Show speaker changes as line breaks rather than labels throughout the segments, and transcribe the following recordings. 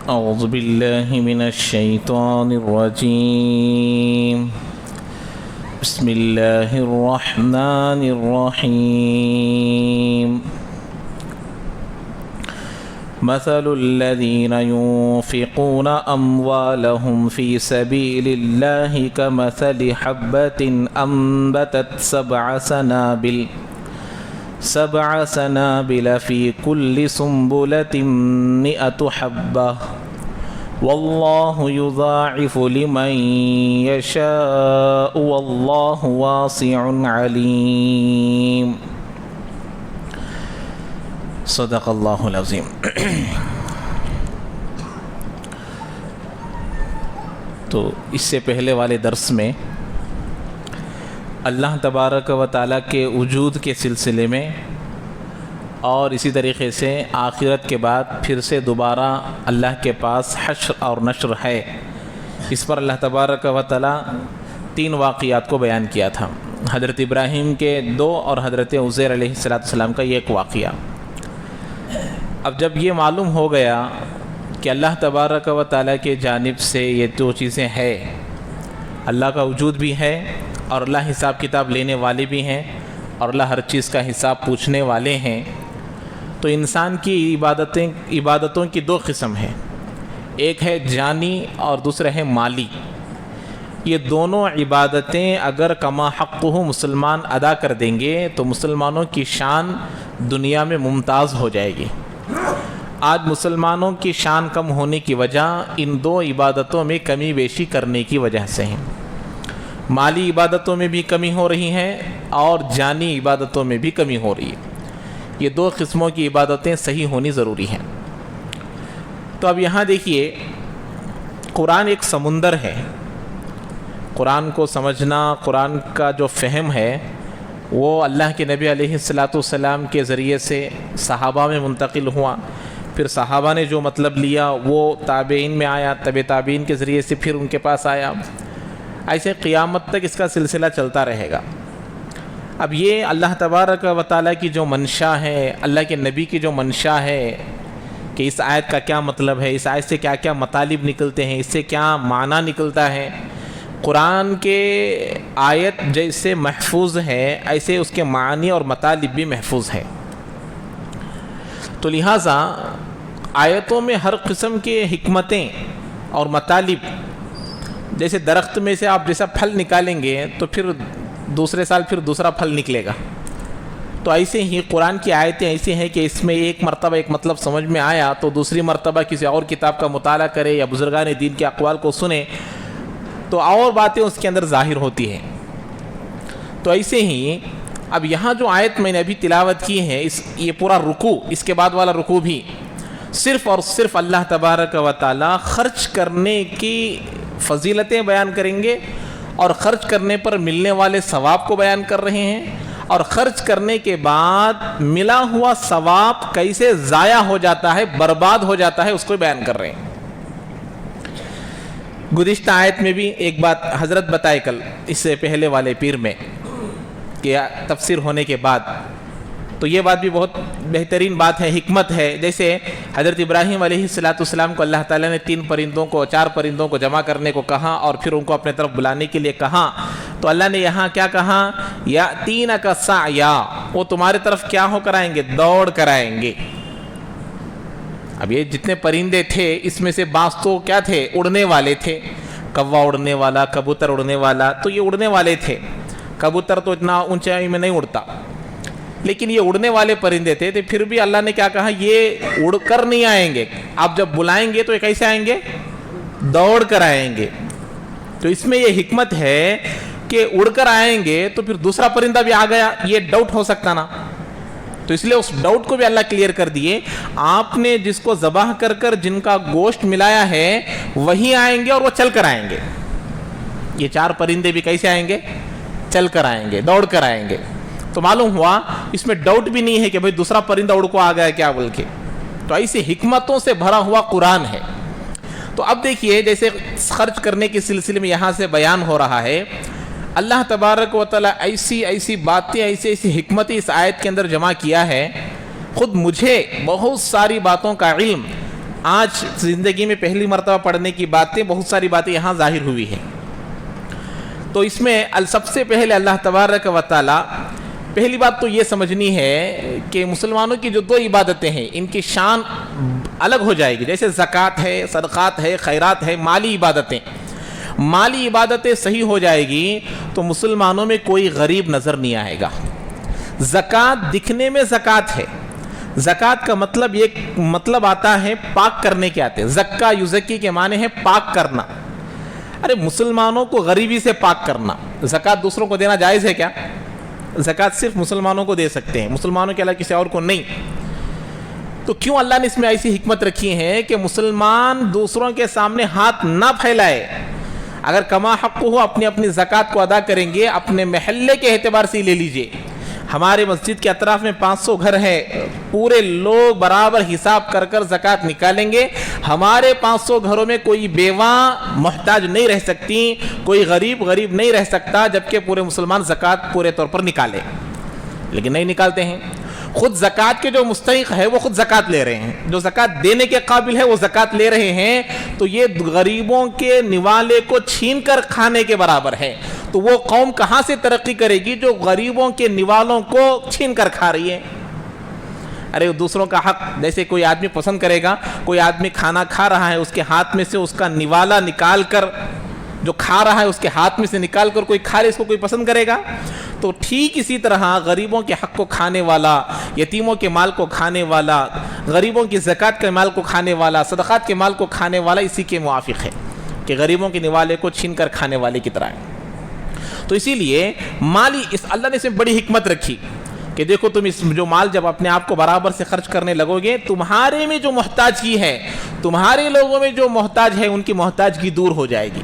أعوذ بالله من الشيطان الرجيم بسم الله الرحمن الرحيم مثل الذين ينفقون أموالهم في سبيل الله كمثل حبة أنبتت سبع سنابل في كل سنبلة 100 حبة والله يضاعف لمن يشاء والله واسع عليم صدق اللہ العظیم۔ تو اس سے پہلے والے درس میں اللہ تبارک و تعالیٰ کے وجود کے سلسلے میں اور اسی طریقے سے آخرت کے بعد پھر سے دوبارہ اللہ کے پاس حشر اور نشر ہے، اس پر اللہ تبارک و تعالیٰ 3 واقعات کو بیان کیا تھا، حضرت ابراہیم کے 2 اور حضرت عزیر علیہ السلام کا 1 واقعہ۔ اب جب یہ معلوم ہو گیا کہ اللہ تبارک و تعالیٰ کے جانب سے یہ 2 چیزیں ہیں، اللہ کا وجود بھی ہے اور اللہ حساب کتاب لینے والے بھی ہیں اور اللہ ہر چیز کا حساب پوچھنے والے ہیں، تو انسان کی عبادتوں کی 2 قسم ہیں، ایک ہے جانی اور دوسرا ہے مالی۔ یہ دونوں عبادتیں اگر کما حقہ مسلمان ادا کر دیں گے تو مسلمانوں کی شان دنیا میں ممتاز ہو جائے گی۔ آج مسلمانوں کی شان کم ہونے کی وجہ ان 2 عبادتوں میں کمی بیشی کرنے کی وجہ سے ہیں، مالی عبادتوں میں بھی کمی ہو رہی ہے اور جانی عبادتوں میں بھی کمی ہو رہی ہے۔ یہ 2 قسموں کی عبادتیں صحیح ہونی ضروری ہیں۔ تو اب یہاں دیکھیے، قرآن ایک سمندر ہے، قرآن کو سمجھنا، قرآن کا جو فہم ہے وہ اللہ کے نبی علیہ السلام کے ذریعے سے صحابہ میں منتقل ہوا، پھر صحابہ نے جو مطلب لیا وہ تابعین میں آیا، تابعین کے ذریعے سے پھر ان کے پاس آیا، ایسے قیامت تک اس کا سلسلہ چلتا رہے گا۔ اب یہ اللہ تبارک و تعالیٰ کی جو منشا ہے، اللہ کے نبی کی جو منشا ہے کہ اس آیت کا کیا مطلب ہے، اس آیت سے کیا کیا مطالب نکلتے ہیں، اس سے کیا معنی نکلتا ہے، قرآن کے آیت جیسے محفوظ ہے ایسے اس کے معنی اور مطالب بھی محفوظ ہے۔ تو لہٰذا آیتوں میں ہر قسم کے حکمتیں اور مطالب، جیسے درخت میں سے آپ جیسا پھل نکالیں گے تو پھر دوسرے سال پھر دوسرا پھل نکلے گا، تو ایسے ہی قرآن کی آیتیں ایسی ہیں کہ اس میں ایک مرتبہ ایک مطلب سمجھ میں آیا تو دوسری مرتبہ کسی اور کتاب کا مطالعہ کرے یا بزرگان دین کے اقوال کو سنے تو اور باتیں اس کے اندر ظاہر ہوتی ہیں۔ تو ایسے ہی اب یہاں جو آیت میں نے ابھی تلاوت کی ہے، یہ پورا رکوع، اس کے بعد والا رکوع بھی صرف اور صرف اللہ تبارک و تعالی خرچ کرنے کی فضیلتیں بیان کریں گے اور خرچ کرنے پر ملنے والے ثواب کو بیان کر رہے ہیں، اور خرچ کرنے کے بعد ملا ہوا ثواب کیسے ضائع ہو جاتا ہے، برباد ہو جاتا ہے، اس کو بیان کر رہے ہیں۔ گزشتہ آیت میں بھی ایک بات حضرت بتائے کل اس سے پہلے والے پیر میں کہ تفسیر ہونے کے بعد، تو یہ بات بھی بہت بہترین بات ہے، حکمت ہے۔ جیسے حضرت ابراہیم علیہ السلام کو اللہ تعالیٰ نے 4 پرندوں کو جمع کرنے کو کہا اور پھر ان کو اپنے طرف بلانے کے لیے کہا، تو اللہ نے یہاں کیا کہا، یاتینک سعیا، وہ تمہارے طرف کیا ہو کر آئیں گے، دوڑ کر آئیں گے۔ اب یہ جتنے پرندے تھے اس میں سے بعض تو کیا تھے، اڑنے والے تھے، کوا اڑنے والا، کبوتر اڑنے والا، تو یہ اڑنے والے تھے۔ کبوتر تو اتنا اونچائی میں نہیں اڑتا، لیکن یہ اڑنے والے پرندے تھے، تو پھر بھی اللہ نے کیا کہا، یہ اڑ کر نہیں آئیں گے، آپ جب بلائیں گے تو یہ کیسے آئیں گے، دوڑ کر آئیں گے۔ تو اس میں یہ حکمت ہے کہ اڑ کر آئیں گے تو پھر دوسرا پرندہ بھی آ گیا، یہ ڈاؤٹ ہو سکتا نا، تو اس لیے اس ڈاؤٹ کو بھی اللہ کلیئر کر دیے، آپ نے جس کو ذبح کر کر جن کا گوشت ملایا ہے وہی آئیں گے اور وہ چل کر آئیں گے۔ یہ 4 پرندے بھی کیسے آئیں گے، چل کر آئیں گے، دوڑ کر آئیں گے۔ تو معلوم ہوا اس میں ڈاؤٹ بھی نہیں ہے کہ بھئی دوسرا پرندہ اڑ کو آ گیا کیا بول کے۔ تو ایسی حکمتوں سے بھرا ہوا قرآن ہے۔ تو اب دیکھیے، جیسے خرچ کرنے کے سلسلے میں یہاں سے بیان ہو رہا ہے، اللہ تبارک و تعالی ایسی باتیں، ایسی حکمتیں اس آیت کے اندر جمع کیا ہے، خود مجھے بہت ساری باتوں کا علم آج زندگی میں پہلی مرتبہ پڑھنے کی باتیں، بہت ساری باتیں یہاں ظاہر ہوئی ہیں۔ تو اس میں سب سے پہلے اللہ تبارک و تعالی، پہلی بات تو یہ سمجھنی ہے کہ مسلمانوں کی جو دو عبادتیں ہیں ان کی شان الگ ہو جائے گی۔ جیسے زکوٰۃ ہے، صدقات ہے، خیرات ہے، مالی عبادتیں، مالی عبادتیں صحیح ہو جائے گی تو مسلمانوں میں کوئی غریب نظر نہیں آئے گا۔ زکوٰۃ دکھنے میں زکوٰۃ ہے، زکوٰۃ کا مطلب ایک مطلب آتا ہے پاک کرنے کے آتے ہیں۔ زکا یزکی کے معنی ہے پاک کرنا۔ ارے مسلمانوں کو غریبی سے پاک کرنا، زکوٰۃ دوسروں کو دینا جائز ہے کیا؟ زکوٰۃ صرف مسلمانوں کو دے سکتے ہیں، مسلمانوں کے علاوہ کسی اور کو نہیں۔ تو کیوں اللہ نے اس میں ایسی حکمت رکھی ہے کہ مسلمان دوسروں کے سامنے ہاتھ نہ پھیلائے؟ اگر کما حق ہو اپنی اپنی زکوٰۃ کو ادا کریں گے، اپنے محلے کے اعتبار سے لے لیجئے۔ ہمارے مسجد کے اطراف میں 500 گھر ہے، پورے لوگ برابر حساب کر کر زکوٰۃ نکالیں گے۔ ہمارے 500 گھروں میں کوئی بیوہ محتاج نہیں رہ سکتی، کوئی غریب نہیں رہ سکتا، جبکہ پورے مسلمان زکوٰۃ پورے طور پر نکالے، لیکن نہیں نکالتے ہیں۔ خود زکوٰۃ کے جو مستحق ہے وہ خود زکوٰۃ لے رہے ہیں، جو زکوٰۃ دینے کے قابل ہے وہ زکوٰۃ لے رہے ہیں، تو یہ غریبوں کے نوالے کو چھین کر کھانے کے برابر ہے۔ تو وہ قوم کہاں سے ترقی کرے گی جو غریبوں کے نوالوں کو چھین کر کھا رہی ہے؟ ارے دوسروں کا حق، جیسے کوئی آدمی پسند کرے گا، کوئی آدمی کھانا کھا رہا ہے، اس کے ہاتھ میں سے اس کا نوالا نکال کر، جو کھا رہا ہے اس کے ہاتھ میں سے نکال کر کوئی کھا لے، اس کو کوئی پسند کرے گا؟ تو ٹھیک اسی طرح غریبوں کے حق کو کھانے والا، یتیموں کے مال کو کھانے والا، غریبوں کی زکوٰۃ کے مال کو کھانے والا، صدقات کے مال کو کھانے والا اسی کے موافق ہے کہ غریبوں کے نوالے کو چھین کر کھانے والے کی طرح ہے۔ تو اسی لیے مالی اس اللہ نے اس میں بڑی حکمت رکھی کہ دیکھو تم اس جو مال جب اپنے آپ کو برابر سے خرچ کرنے لگو گے، تمہارے میں جو محتاجگی ہے، تمہارے لوگوں میں جو محتاج ہے، ان کی محتاجگی دور ہو جائے گی۔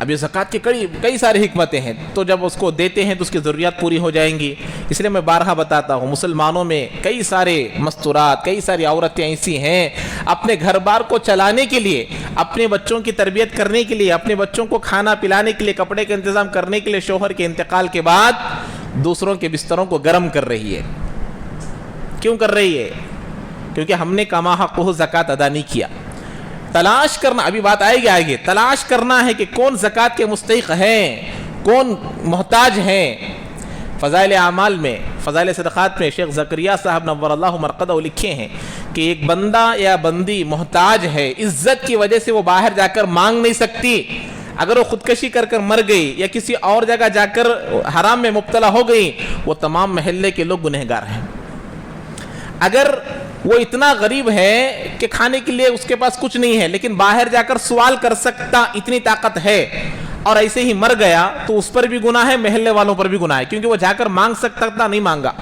اب یہ زکوٰۃ کی کئی ساری حکمتیں ہیں، تو جب اس کو دیتے ہیں تو اس کی ضروریات پوری ہو جائیں گی۔ اس لیے میں بارہا بتاتا ہوں، مسلمانوں میں کئی سارے مستورات، کئی ساری عورتیں ایسی ہیں، اپنے گھر بار کو چلانے کے لیے، اپنے بچوں کی تربیت کرنے کے لیے، اپنے بچوں کو کھانا پلانے کے لیے، کپڑے کا انتظام کرنے کے لیے شوہر کے انتقال کے بعد دوسروں کے بستروں کو گرم کر رہی ہے۔ کیوں کر رہی ہے؟ کیونکہ ہم نے کما حق ہو زکوٰۃ ادا نہیں کیا۔ تلاش کرنا، ابھی بات آئے گی آگے، تلاش کرنا ہے کہ کون زکوٰۃ کے مستحق ہیں، کون محتاج ہیں۔ فضائل اعمال میں، فضائل صدقات میں شیخ زکریا صاحب نور اللہ مرقدہ لکھے ہیں کہ ایک بندہ یا بندی محتاج ہے، عزت کی وجہ سے وہ باہر جا کر مانگ نہیں سکتی، اگر وہ خودکشی کر کر مر گئی یا کسی اور جگہ جا کر حرام میں مبتلا ہو گئی، وہ تمام محلے کے لوگ گنہگار ہیں۔ اگر وہ اتنا غریب ہے کہ کھانے کے لیے اس کے پاس کچھ نہیں ہے، لیکن باہر جا کر سوال کر سکتا اتنی طاقت ہے، اور ایسے ہی مر گیا، تو اس پر بھی گناہ ہے، محلے والوں پر بھی گناہ ہے، کیونکہ وہ جا کر مانگ سکتا تھا، نہیں مانگا،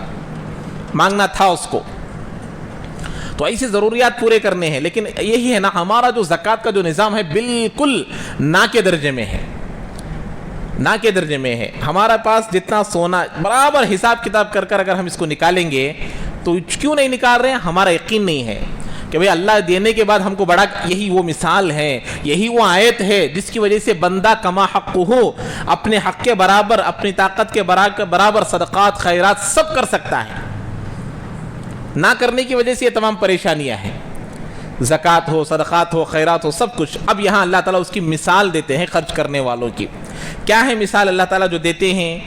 مانگنا تھا اس کو۔ تو ایسی ضروریات پورے کرنے ہیں، لیکن یہی ہے نا، ہمارا جو زکوٰۃ کا جو نظام ہے بالکل نہ کے درجے میں ہے، نہ کے درجے میں ہے۔ ہمارا پاس جتنا سونا برابر حساب کتاب کر کر اگر ہم اس کو نکالیں گے تو کیوں نہیں نکال رہے ہیں؟ ہمارا یقین نہیں ہے کہ بھئی اللہ دینے کے بعد ہم کو بڑا، یہی وہ مثال ہے، یہی وہ آیت ہے جس کی وجہ سے بندہ کما حق ہو اپنے حق کے برابر، اپنی طاقت کے برابر صدقات خیرات سب کر سکتا ہے۔ نہ کرنے کی وجہ سے یہ تمام پریشانیاں ہیں، زکوٰۃ ہو، صدقات ہو، خیرات ہو، سب کچھ۔ اب یہاں اللہ تعالیٰ اس کی مثال دیتے ہیں خرچ کرنے والوں کی۔ کیا ہے مثال اللہ تعالیٰ جو دیتے ہیں؟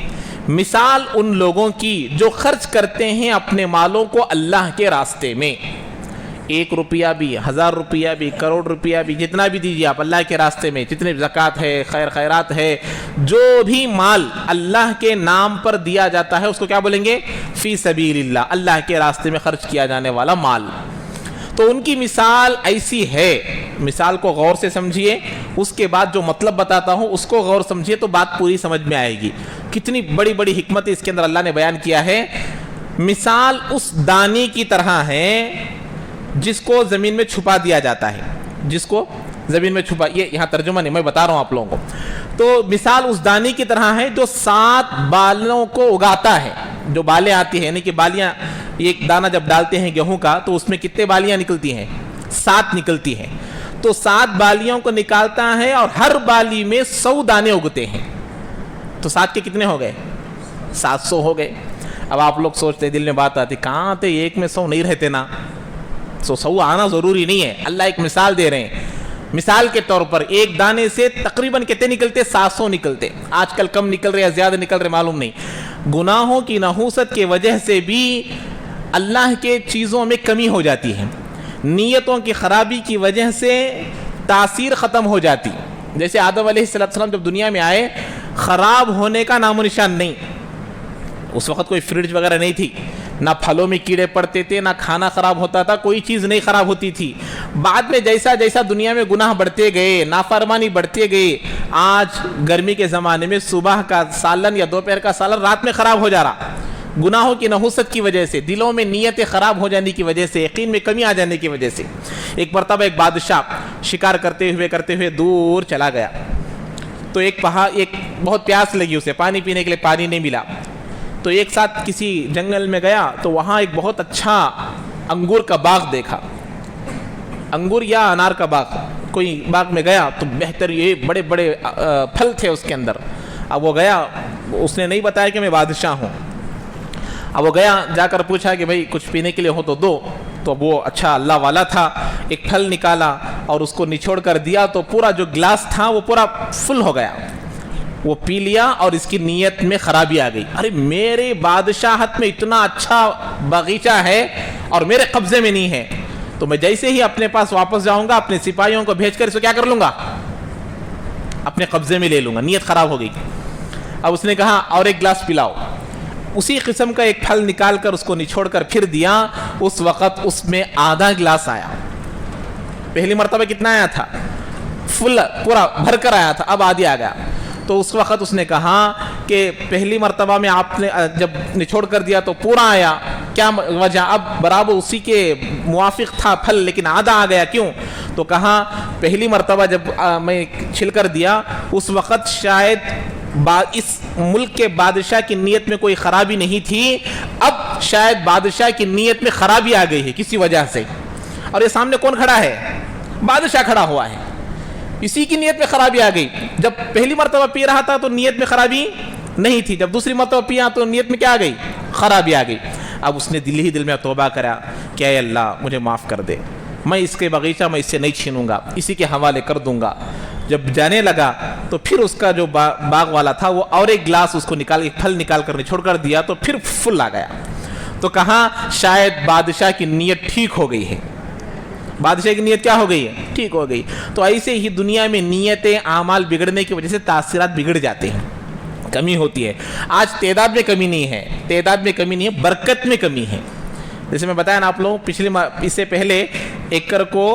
مثال ان لوگوں کی جو خرچ کرتے ہیں اپنے مالوں کو اللہ کے راستے میں، 1 روپیہ بھی، 1000 روپیہ بھی، کروڑ روپیہ بھی، جتنا بھی دیجیے آپ اللہ کے راستے میں، جتنے زکوٰۃ ہے، خیرات ہے، جو بھی مال اللہ کے نام پر دیا جاتا ہے اس کو کیا بولیں گے؟ فی سبیل اللہ، اللہ کے راستے میں خرچ کیا جانے والا مال۔ تو ان کی مثال ایسی ہے، مثال کو غور سے سمجھیے، اس کے بعد جو مطلب بتاتا ہوں اس کو غور سمجھیے تو بات پوری سمجھ میں آئے گی۔ کتنی بڑی بڑی حکمت اس کے اندر اللہ نے بیان کیا ہے۔ مثال اس دانی کی طرح ہے جس کو زمین میں چھپا دیا جاتا ہے، جس کو زمین میں چھپا، یہ یہاں ترجمہ نہیں، میں بتا رہا ہوں آپ لوگوں کو۔ تو مثال اس دانی کی طرح ہے جو 7 بالوں کو اگاتا ہے، جو بالیں آتی ہیں، یعنی کہ بالیاں، ایک دانہ جب ڈالتے ہیں گیہوں کا تو اس میں کتنے بالیاں نکلتی ہیں؟ 7 نکلتی ہیں۔ تو 7 بالیوں کو نکالتا ہے اور ہر بالی میں 100 دانے اگتے ہیں، تو 7 کے کتنے ہو گئے؟ 700 ہو گئے۔ اب آپ لوگ سوچتے، دل میں بات آتی، کہاں تھے ایک میں 100 نہیں رہتے نا، سو آنا ضروری نہیں ہے. اللہ ایک مثال دے رہے ہیں. مثال کے طور پر ایک دانے سے تقریباً کتنے نکلتے؟ 700 نکلتے. آج کل کم نکل رہے یا زیادہ نکل رہے معلوم نہیں. گناہوں کی نحوست کی وجہ سے بھی اللہ کے چیزوں میں کمی ہو جاتی ہے. نیتوں کی خرابی کی وجہ سے تاثیر ختم ہو جاتی. جیسے آدم علیہ السلام جب دنیا میں آئے خراب ہونے کا نام و نشان نہیں. اس وقت کوئی فریج وغیرہ نہیں تھی, نہ پھلوں میں کیڑے پڑتے تھے, نہ کھانا خراب ہوتا تھا, کوئی چیز نہیں خراب ہوتی تھی. بعد میں جیسا جیسا دنیا میں گناہ بڑھتے گئے, نافرمانی بڑھتے گئے, آج گرمی کے زمانے میں صبح کا سالن یا دوپہر کا سالن رات میں خراب ہو جا رہا. گناہوں کی نحوست کی وجہ سے, دلوں میں نیتیں خراب ہو جانے کی وجہ سے, یقین میں کمی آ جانے کی وجہ سے. ایک مرتبہ ایک بادشاہ شکار کرتے ہوئے دور چلا گیا. تو ایک بہت پیاس لگی اسے, پانی پینے کے لیے پانی نہیں ملا. تو ایک ساتھ کسی جنگل میں گیا تو وہاں ایک بہت اچھا انگور کا باغ دیکھا. انگور یا انار کا باغ, کوئی باغ میں گیا تو بہتر یہ بڑے بڑے پھل تھے اس کے اندر. اب وہ گیا, اس نے نہیں بتایا کہ میں بادشاہ ہوں. اب وہ گیا, جا کر پوچھا کہ بھائی کچھ پینے کے لیے ہو تو دو. تو وہ اچھا اللہ والا تھا, ایک پھل نکالا اور اس کو نچوڑ کر دیا تو پورا جو گلاس تھا وہ پورا فل ہو گیا. وہ پی لیا اور اس کی نیت میں خرابی آ گئی. ارے میرے بادشاہت میں اتنا اچھا باغیچہ ہے اور میرے قبضے میں نہیں ہے, تو میں جیسے ہی اپنے پاس واپس جاؤں گا اپنے سپاہیوں کو بھیج کر اس کو کیا کر لوں گا, اپنے قبضے میں لے لوں گا. نیت خراب ہو گئی. اب اس نے کہا اور ایک گلاس پلاؤ. اسی قسم کا ایک پھل نکال کر اس کو نچوڑ کر پھر دیا. اس وقت اس میں آدھا گلاس آیا. پہلی مرتبہ کتنا آیا تھا؟ فل, پورا بھر کر آیا تھا, اب آدھی آ گیا. تو اس وقت اس نے کہا کہ پہلی مرتبہ میں آپ نے جب نچوڑ کر دیا تو پورا آیا, کیا وجہ؟ اب برابر اسی کے موافق تھا پھل لیکن آدھا آ گیا, کیوں؟ تو کہا پہلی مرتبہ جب میں چھل کر دیا اس وقت شاید اس ملک کے بادشاہ کی نیت میں کوئی خرابی نہیں تھی, اب شاید بادشاہ کی نیت میں خرابی آ گئی ہے کسی وجہ سے. اور یہ سامنے کون کھڑا ہے؟ بادشاہ کھڑا ہوا ہے. اسی کی نیت میں خرابی آ گئی. جب پہلی مرتبہ پی رہا تھا تو نیت میں خرابی نہیں تھی, جب دوسری مرتبہ پیا تو نیت میں کیا آ گئی؟ خرابی آ گئی. اب اس نے دل ہی دل میں توبہ کرا کہ اے اللہ مجھے معاف کر دے, میں اس کے باغیچہ میں اس سے نہیں چھینوں گا, اسی کے حوالے کر دوں گا. جب جانے لگا تو پھر اس کا جو باغ والا تھا وہ اور ایک گلاس اس کو ایک پھل نکال کر چھوڑ کر دیا تو پھر فل آ گیا. تو کہا شاید بادشاہ کی نیت ٹھیک ہو گئی ہے. بادشاہ کی نیت کیا ہو گئی ہے؟ ٹھیک ہو گئی. تو ایسے ہی دنیا میں نیتیں اعمال بگڑنے کی وجہ سے تاثرات بگڑ جاتے ہیں, کمی ہوتی ہے. آج تعداد میں کمی نہیں ہے, برکت میں کمی ہے. جیسے میں بتایا نا آپ لوگ, اس سے پہلے ایکڑ کو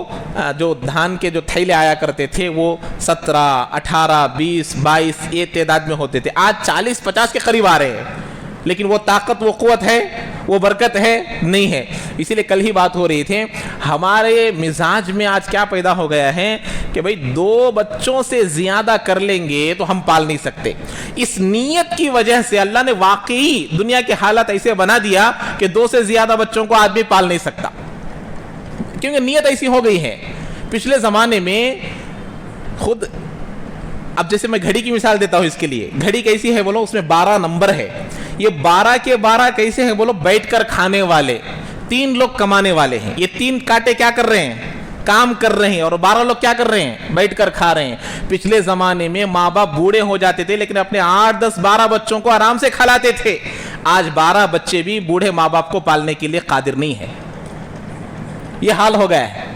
جو دھان کے جو تھیلے آیا کرتے تھے وہ 17, 18, 20, 22 یہ تعداد میں ہوتے تھے. آج 40, 50 کے قریب آ رہے ہیں, لیکن وہ طاقت, وہ قوت ہے, وہ برکت ہے نہیں ہے. اسی لیے کل ہی بات ہو رہی تھی, ہمارے مزاج میں آج کیا پیدا ہو گیا ہے کہ بھئی 2 بچوں سے زیادہ کر لیں گے تو ہم پال نہیں سکتے. اس نیت کی وجہ سے اللہ نے واقعی دنیا کے حالات ایسے بنا دیا کہ 2 سے زیادہ بچوں کو آدمی پال نہیں سکتا, کیونکہ نیت ایسی ہو گئی ہے. پچھلے زمانے میں خود, اب جیسے میں گھڑی کی مثال دیتا ہوں اس کے لیے, گھڑی کیسی ہے بولو, اس میں 12 نمبر ہے. یہ 12 کے 12 کیسے ہیں بولو, بیٹھ کر کھانے والے 3 لوگ کمانے والے ہیں. یہ 3 کانٹے کیا کر رہے ہیں؟ کام کر رہے ہیں, اور 12 لوگ کیا کر رہے ہیں؟ بیٹھ کر کھا رہے ہیں. پچھلے زمانے میں ماں باپ بوڑھے ہو جاتے تھے لیکن اپنے 8, 10, 12 بچوں کو آرام سے کھلاتے تھے. آج 12 بچے بھی بوڑھے ماں باپ کو پالنے کے لیے قادر نہیں ہے. یہ حال ہو گیا ہے.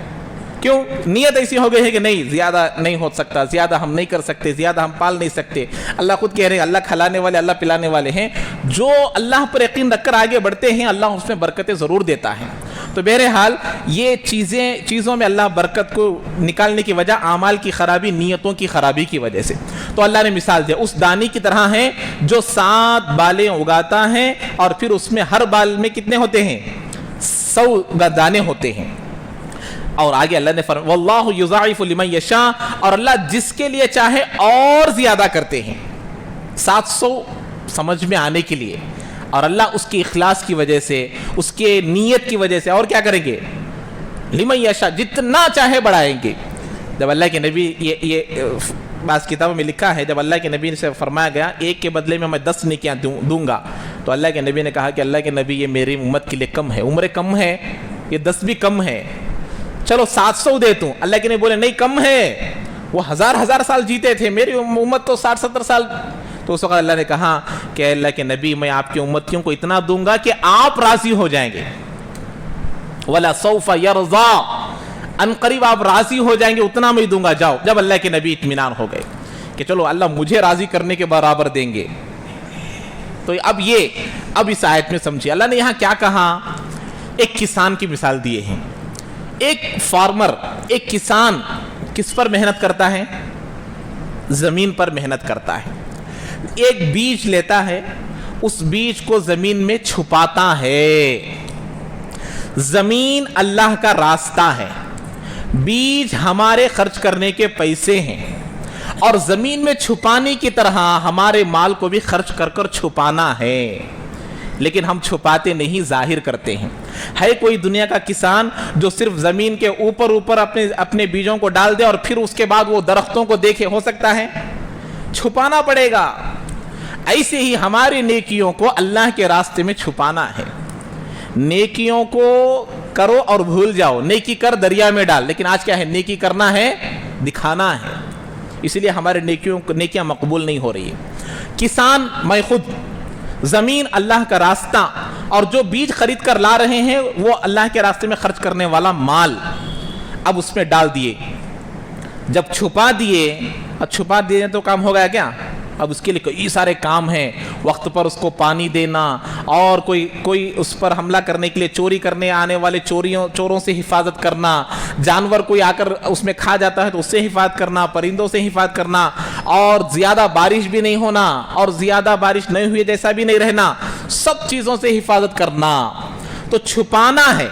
کیوں؟ نیت ایسی ہو گئی ہے کہ نہیں, زیادہ نہیں ہو سکتا, زیادہ ہم نہیں کر سکتے, زیادہ ہم پال نہیں سکتے. اللہ خود کہہ رہے ہیں اللہ کھلانے والے, اللہ پلانے والے ہیں. جو اللہ پر یقین رکھ کر آگے بڑھتے ہیں اللہ اس میں برکتیں ضرور دیتا ہے. تو بہرحال یہ چیزوں میں اللہ برکت کو نکالنے کی وجہ اعمال کی خرابی, نیتوں کی خرابی کی وجہ سے. تو اللہ نے مثال دیا, اس دانی کی طرح ہے جو 7 بالیں اگاتا ہے اور پھر اس میں ہر بال میں کتنے ہوتے ہیں؟ 100 دانے ہوتے ہیں. اور آگے اللہ نے فرمایا واللہ یضاعف لمن یشاء, اور اللہ جس کے لیے چاہے اور زیادہ کرتے ہیں. 700 سمجھ میں آنے کے لیے, اور اللہ اس کی اخلاص کی وجہ سے, اس کے نیت کی وجہ سے اور کیا کریں گے؟ لمن یشاء, جتنا چاہے بڑھائیں گے. جب اللہ کے نبی, یہ بعض کتابوں میں لکھا ہے, جب اللہ کے نبی سے فرمایا گیا 1 کے بدلے میں 10 نیکیاں دوں گا, تو اللہ کے نبی نے کہا کہ اللہ کے نبی یہ میری امت کے لیے کم ہے, عمر کم ہے, یہ 10 بھی کم ہے, چلو 700 دے دوں. اللہ کے نبی بولے نہیں کم ہے, وہ ہزار سال جیتے تھے, میری امت تو 60-70 سال. تو اس وقت اللہ نے کہا کہ اللہ کے نبی میں آپ کی امتیوں کو اتنا دوں گا کہ آپ راضی ہو جائیں گے. وَلَا سَوْفَ يَرْضَى, ان قریب آپ راضی ہو جائیں گے, اتنا میں دوں گا. جاؤ. جب اللہ کے نبی اطمینان ہو گئے کہ چلو اللہ مجھے راضی کرنے کے برابر دیں گے, تو اب اس آیت میں سمجھیے اللہ نے یہاں کیا کہا. ایک کسان کی مثال دیے ہیں. ایک فارمر, ایک کسان کس پر محنت کرتا ہے؟ زمین پر محنت کرتا ہے. ایک بیج لیتا ہے, اس بیج کو زمین میں چھپاتا ہے. زمین اللہ کا راستہ ہے, بیج ہمارے خرچ کرنے کے پیسے ہیں, اور زمین میں چھپانے کی طرح ہمارے مال کو بھی خرچ کر چھپانا ہے. لیکن ہم چھپاتے نہیں, ظاہر کرتے ہیں. ہے کوئی دنیا کا کسان جو صرف زمین کے اوپر اپنے بیجوں کو ڈال دے اور پھر اس کے بعد وہ درختوں کو دیکھے؟ ہو سکتا ہے؟ چھپانا پڑے گا. ایسے ہی ہماری نیکیوں کو اللہ کے راستے میں چھپانا ہے. نیکیوں کو کرو اور بھول جاؤ. نیکی کر دریا میں ڈال. لیکن آج کیا ہے؟ نیکی کرنا ہے, دکھانا ہے. اس لیے ہمارے نیکیاں مقبول نہیں ہو رہی ہے. کسان, میں خود, زمین اللہ کا راستہ, اور جو بیج خرید کر لا رہے ہیں وہ اللہ کے راستے میں خرچ کرنے والا مال. اب اس میں ڈال دیے, جب چھپا دیے تو کام ہو گیا کیا؟ اب اس کے لیے کئی سارے کام ہیں. وقت پر اس کو پانی دینا, اور کوئی اس پر حملہ کرنے کے لیے چوری کرنے آنے والے چوروں سے حفاظت کرنا, جانور کوئی آ کر اس میں کھا جاتا ہے تو اس سے حفاظت کرنا, پرندوں سے حفاظت کرنا, اور زیادہ بارش بھی نہیں ہونا اور زیادہ بارش نہیں ہوئی جیسا بھی نہیں رہنا, سب چیزوں سے حفاظت کرنا. تو چھپانا ہے,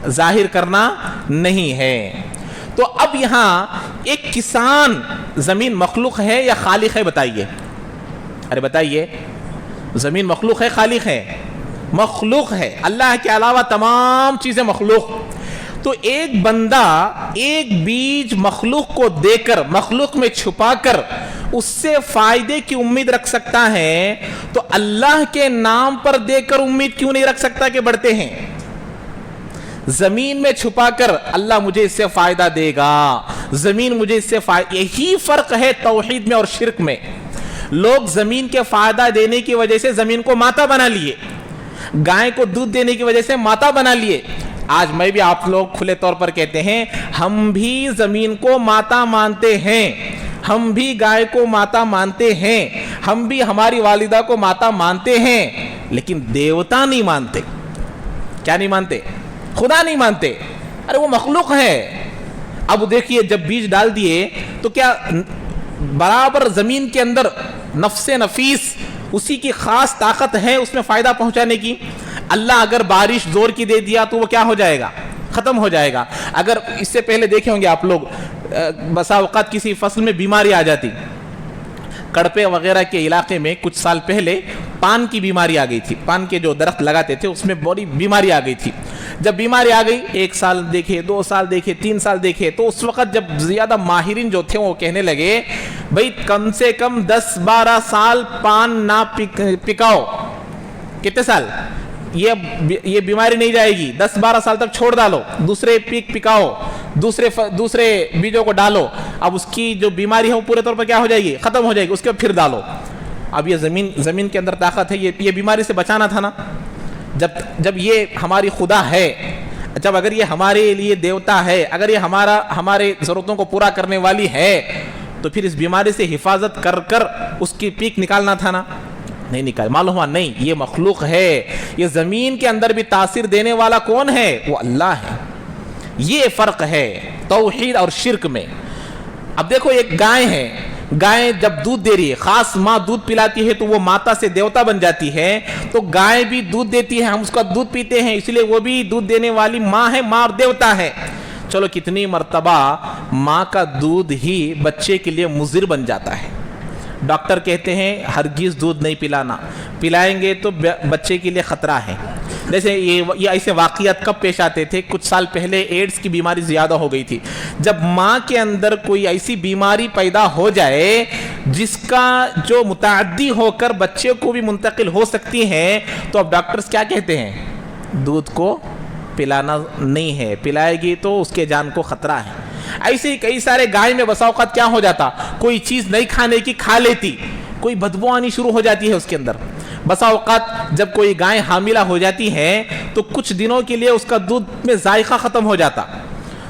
ظاہر کرنا نہیں ہے. تو اب یہاں ایک کسان, زمین مخلوق ہے یا خالق ہے؟ بتائیے. ارے بتائیے, زمین مخلوق ہے خالق ہے؟ مخلوق ہے. اللہ کے علاوہ تمام چیزیں مخلوق. تو ایک بندہ ایک بیج مخلوق کو دے کر, مخلوق میں چھپا کر اس سے فائدے کی امید رکھ سکتا ہے, تو اللہ کے نام پر دے کر امید کیوں نہیں رکھ سکتا کہ بڑھتے ہیں؟ زمین میں چھپا کر اللہ مجھے اس سے فائدہ دے گا, زمین مجھے اس سے فائدہ. یہی فرق ہے توحید میں اور شرک میں. لوگ زمین کے فائدہ دینے کی وجہ سے زمین کو ماتا بنا لیے, گائے کو دودھ دینے کی وجہ سے ماتا بنا لیے. آج میں بھی آپ لوگ کھلے طور پر کہتے ہیں ہم بھی زمین کو ماتا مانتے ہیں, ہم بھی گائے کو ماتا مانتے ہیں, ہم بھی ہماری والدہ کو ماتا مانتے ہیں, لیکن دیوتا نہیں مانتے. کیا نہیں مانتے؟ خدا نہیں مانتے. ارے وہ مخلوق ہے. اب دیکھیے جب بیج ڈال دیے تو کیا برابر زمین کے اندر نفس نفیس, اسی کی خاص طاقت ہے اس میں فائدہ پہنچانے کی. اللہ اگر بارش زور کی دے دیا تو وہ کیا ہو جائے گا؟ ختم ہو جائے گا. اگر اس سے پہلے دیکھے ہوں گے آپ لوگ, بسا اوقات کسی فصل میں بیماری آ جاتی. کڑپے وغیرہ کے علاقے میں کچھ سال پہلے پان کی بیماری آ گئی تھی. پان کے جو درخت لگاتے تھے اس میں بڑی بیماری آ گئی تھی. جب بیماری آ گئی, 1 سال دیکھے, 2 سال دیکھے, 3 سال دیکھے, تو اس وقت جب زیادہ ماہرین جو تھے وہ کہنے لگے بھئی کم سے کم 10-12 سال پان نہ پکاؤ. کتنے سال؟ یہ بیماری نہیں جائے گی. 10-12 سال تک چھوڑ ڈالو, دوسرے پیک پکاؤ, دوسرے بیجوں کو ڈالو. اب اس کی جو بیماری ہے وہ پورے طور پر کیا ہو جائے گی؟ ختم ہو جائے گی. اس کے پھر ڈالو. اب یہ زمین کے اندر طاقت ہے, یہ بیماری سے بچانا تھا نا. جب یہ ہماری خدا ہے, جب اگر یہ ہمارے لیے دیوتا ہے, اگر یہ ہمارے ضرورتوں کو پورا کرنے والی ہے, تو پھر اس بیماری سے حفاظت کر اس کی پیک نکالنا تھا نا. نہیں نکال. معلوم ہوا نہیں, یہ مخلوق ہے. یہ زمین کے اندر بھی تاثیر دینے والا کون ہے؟ وہ اللہ ہے. یہ فرق ہے توحید اور شرک میں. اب دیکھو ایک گائے ہے, گائے جب دودھ دے رہی ہے, خاص ماں دودھ پلاتی ہے تو وہ ماتا سے دیوتا بن جاتی ہے. تو گائے بھی دودھ دیتی ہے, ہم اس کا دودھ پیتے ہیں, اس لیے وہ بھی دودھ دینے والی ماں ہے, ماں اور دیوتا ہے. چلو کتنی مرتبہ ماں کا دودھ ہی بچے کے لیے مضر بن جاتا ہے. ڈاکٹر کہتے ہیں ہرگز دودھ نہیں پلانا, پلائیں گے تو بچے کے لیے خطرہ ہے. جیسے یہ ایسے واقعات کب پیش آتے تھے؟ کچھ سال پہلے ایڈز کی بیماری زیادہ ہو گئی تھی. جب ماں کے اندر کوئی ایسی بیماری پیدا ہو جائے جس کا جو متعدی ہو کر بچے کو بھی منتقل ہو سکتی ہے, تو اب ڈاکٹرز کیا کہتے ہیں؟ دودھ کو پلانا نہیں ہے، پلائے گی تو اس کے جان کو خطرہ ہے۔ ایسے ہی کئی سارے گائے میں بسا اوقات کیا ہو جاتا، کوئی چیز نہیں کھانے کی کھا لیتی، کوئی بدبو آنی شروع ہو جاتی ہے اس کے اندر۔ بسا اوقات جب کوئی گائے حاملہ ہو جاتی ہے تو کچھ دنوں کے لیے اس کا دودھ میں ذائقہ ختم ہو جاتا،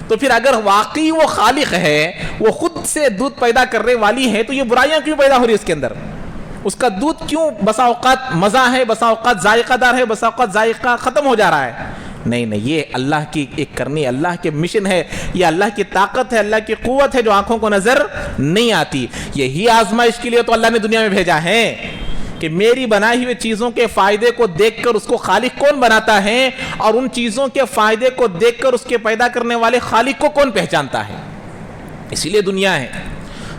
تو پھر اگر واقعی وہ خالق ہے، وہ خود سے دودھ پیدا کرنے والی ہے، تو یہ برائیاں کیوں پیدا ہو رہی ہے اس کے اندر؟ اس کا دودھ کیوں بسا اوقات مزہ ہے، بسا اوقات ذائقہ دار ہے، بسا اوقات ذائقہ ختم ہو جا رہا ہے؟ نہیں نہیں، یہ اللہ کی ایک کرنی، اللہ کے مشن ہے، یہ اللہ کی طاقت ہے، اللہ کی قوت ہے جو آنکھوں کو نظر نہیں آتی۔ یہی آزمائش کے لیے تو اللہ نے دنیا میں بھیجا ہے کہ میری بنائی ہوئی چیزوں کے فائدے کو دیکھ کر اس کو خالق کون بناتا ہے، اور ان چیزوں کے فائدے کو دیکھ کر اس کے پیدا کرنے والے خالق کو کون پہچانتا ہے۔ اسی لیے دنیا ہے۔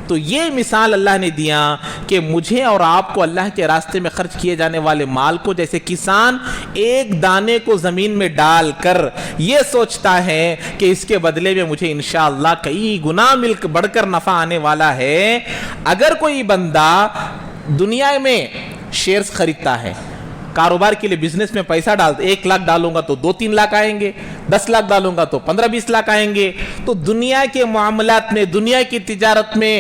تو یہ مثال اللہ نے دیا کہ مجھے اور آپ کو اللہ کے راستے میں خرچ کیے جانے والے مال کو، جیسے کسان ایک دانے کو زمین میں ڈال کر یہ سوچتا ہے کہ اس کے بدلے میں مجھے انشاءاللہ کئی گنا ملک بڑھ کر نفع آنے والا ہے، اگر کوئی بندہ دنیا میں شیئرز خریدتا ہے، کاروبار کے لیے بزنس میں پیسہ ڈالتا، 1 لاکھ ڈالوں گا تو 2-3 لاکھ آئیں گے، 10 لاکھ ڈالوں گا تو 15-20 لاکھ آئیں گے، تو دنیا کے معاملات میں، دنیا کی تجارت میں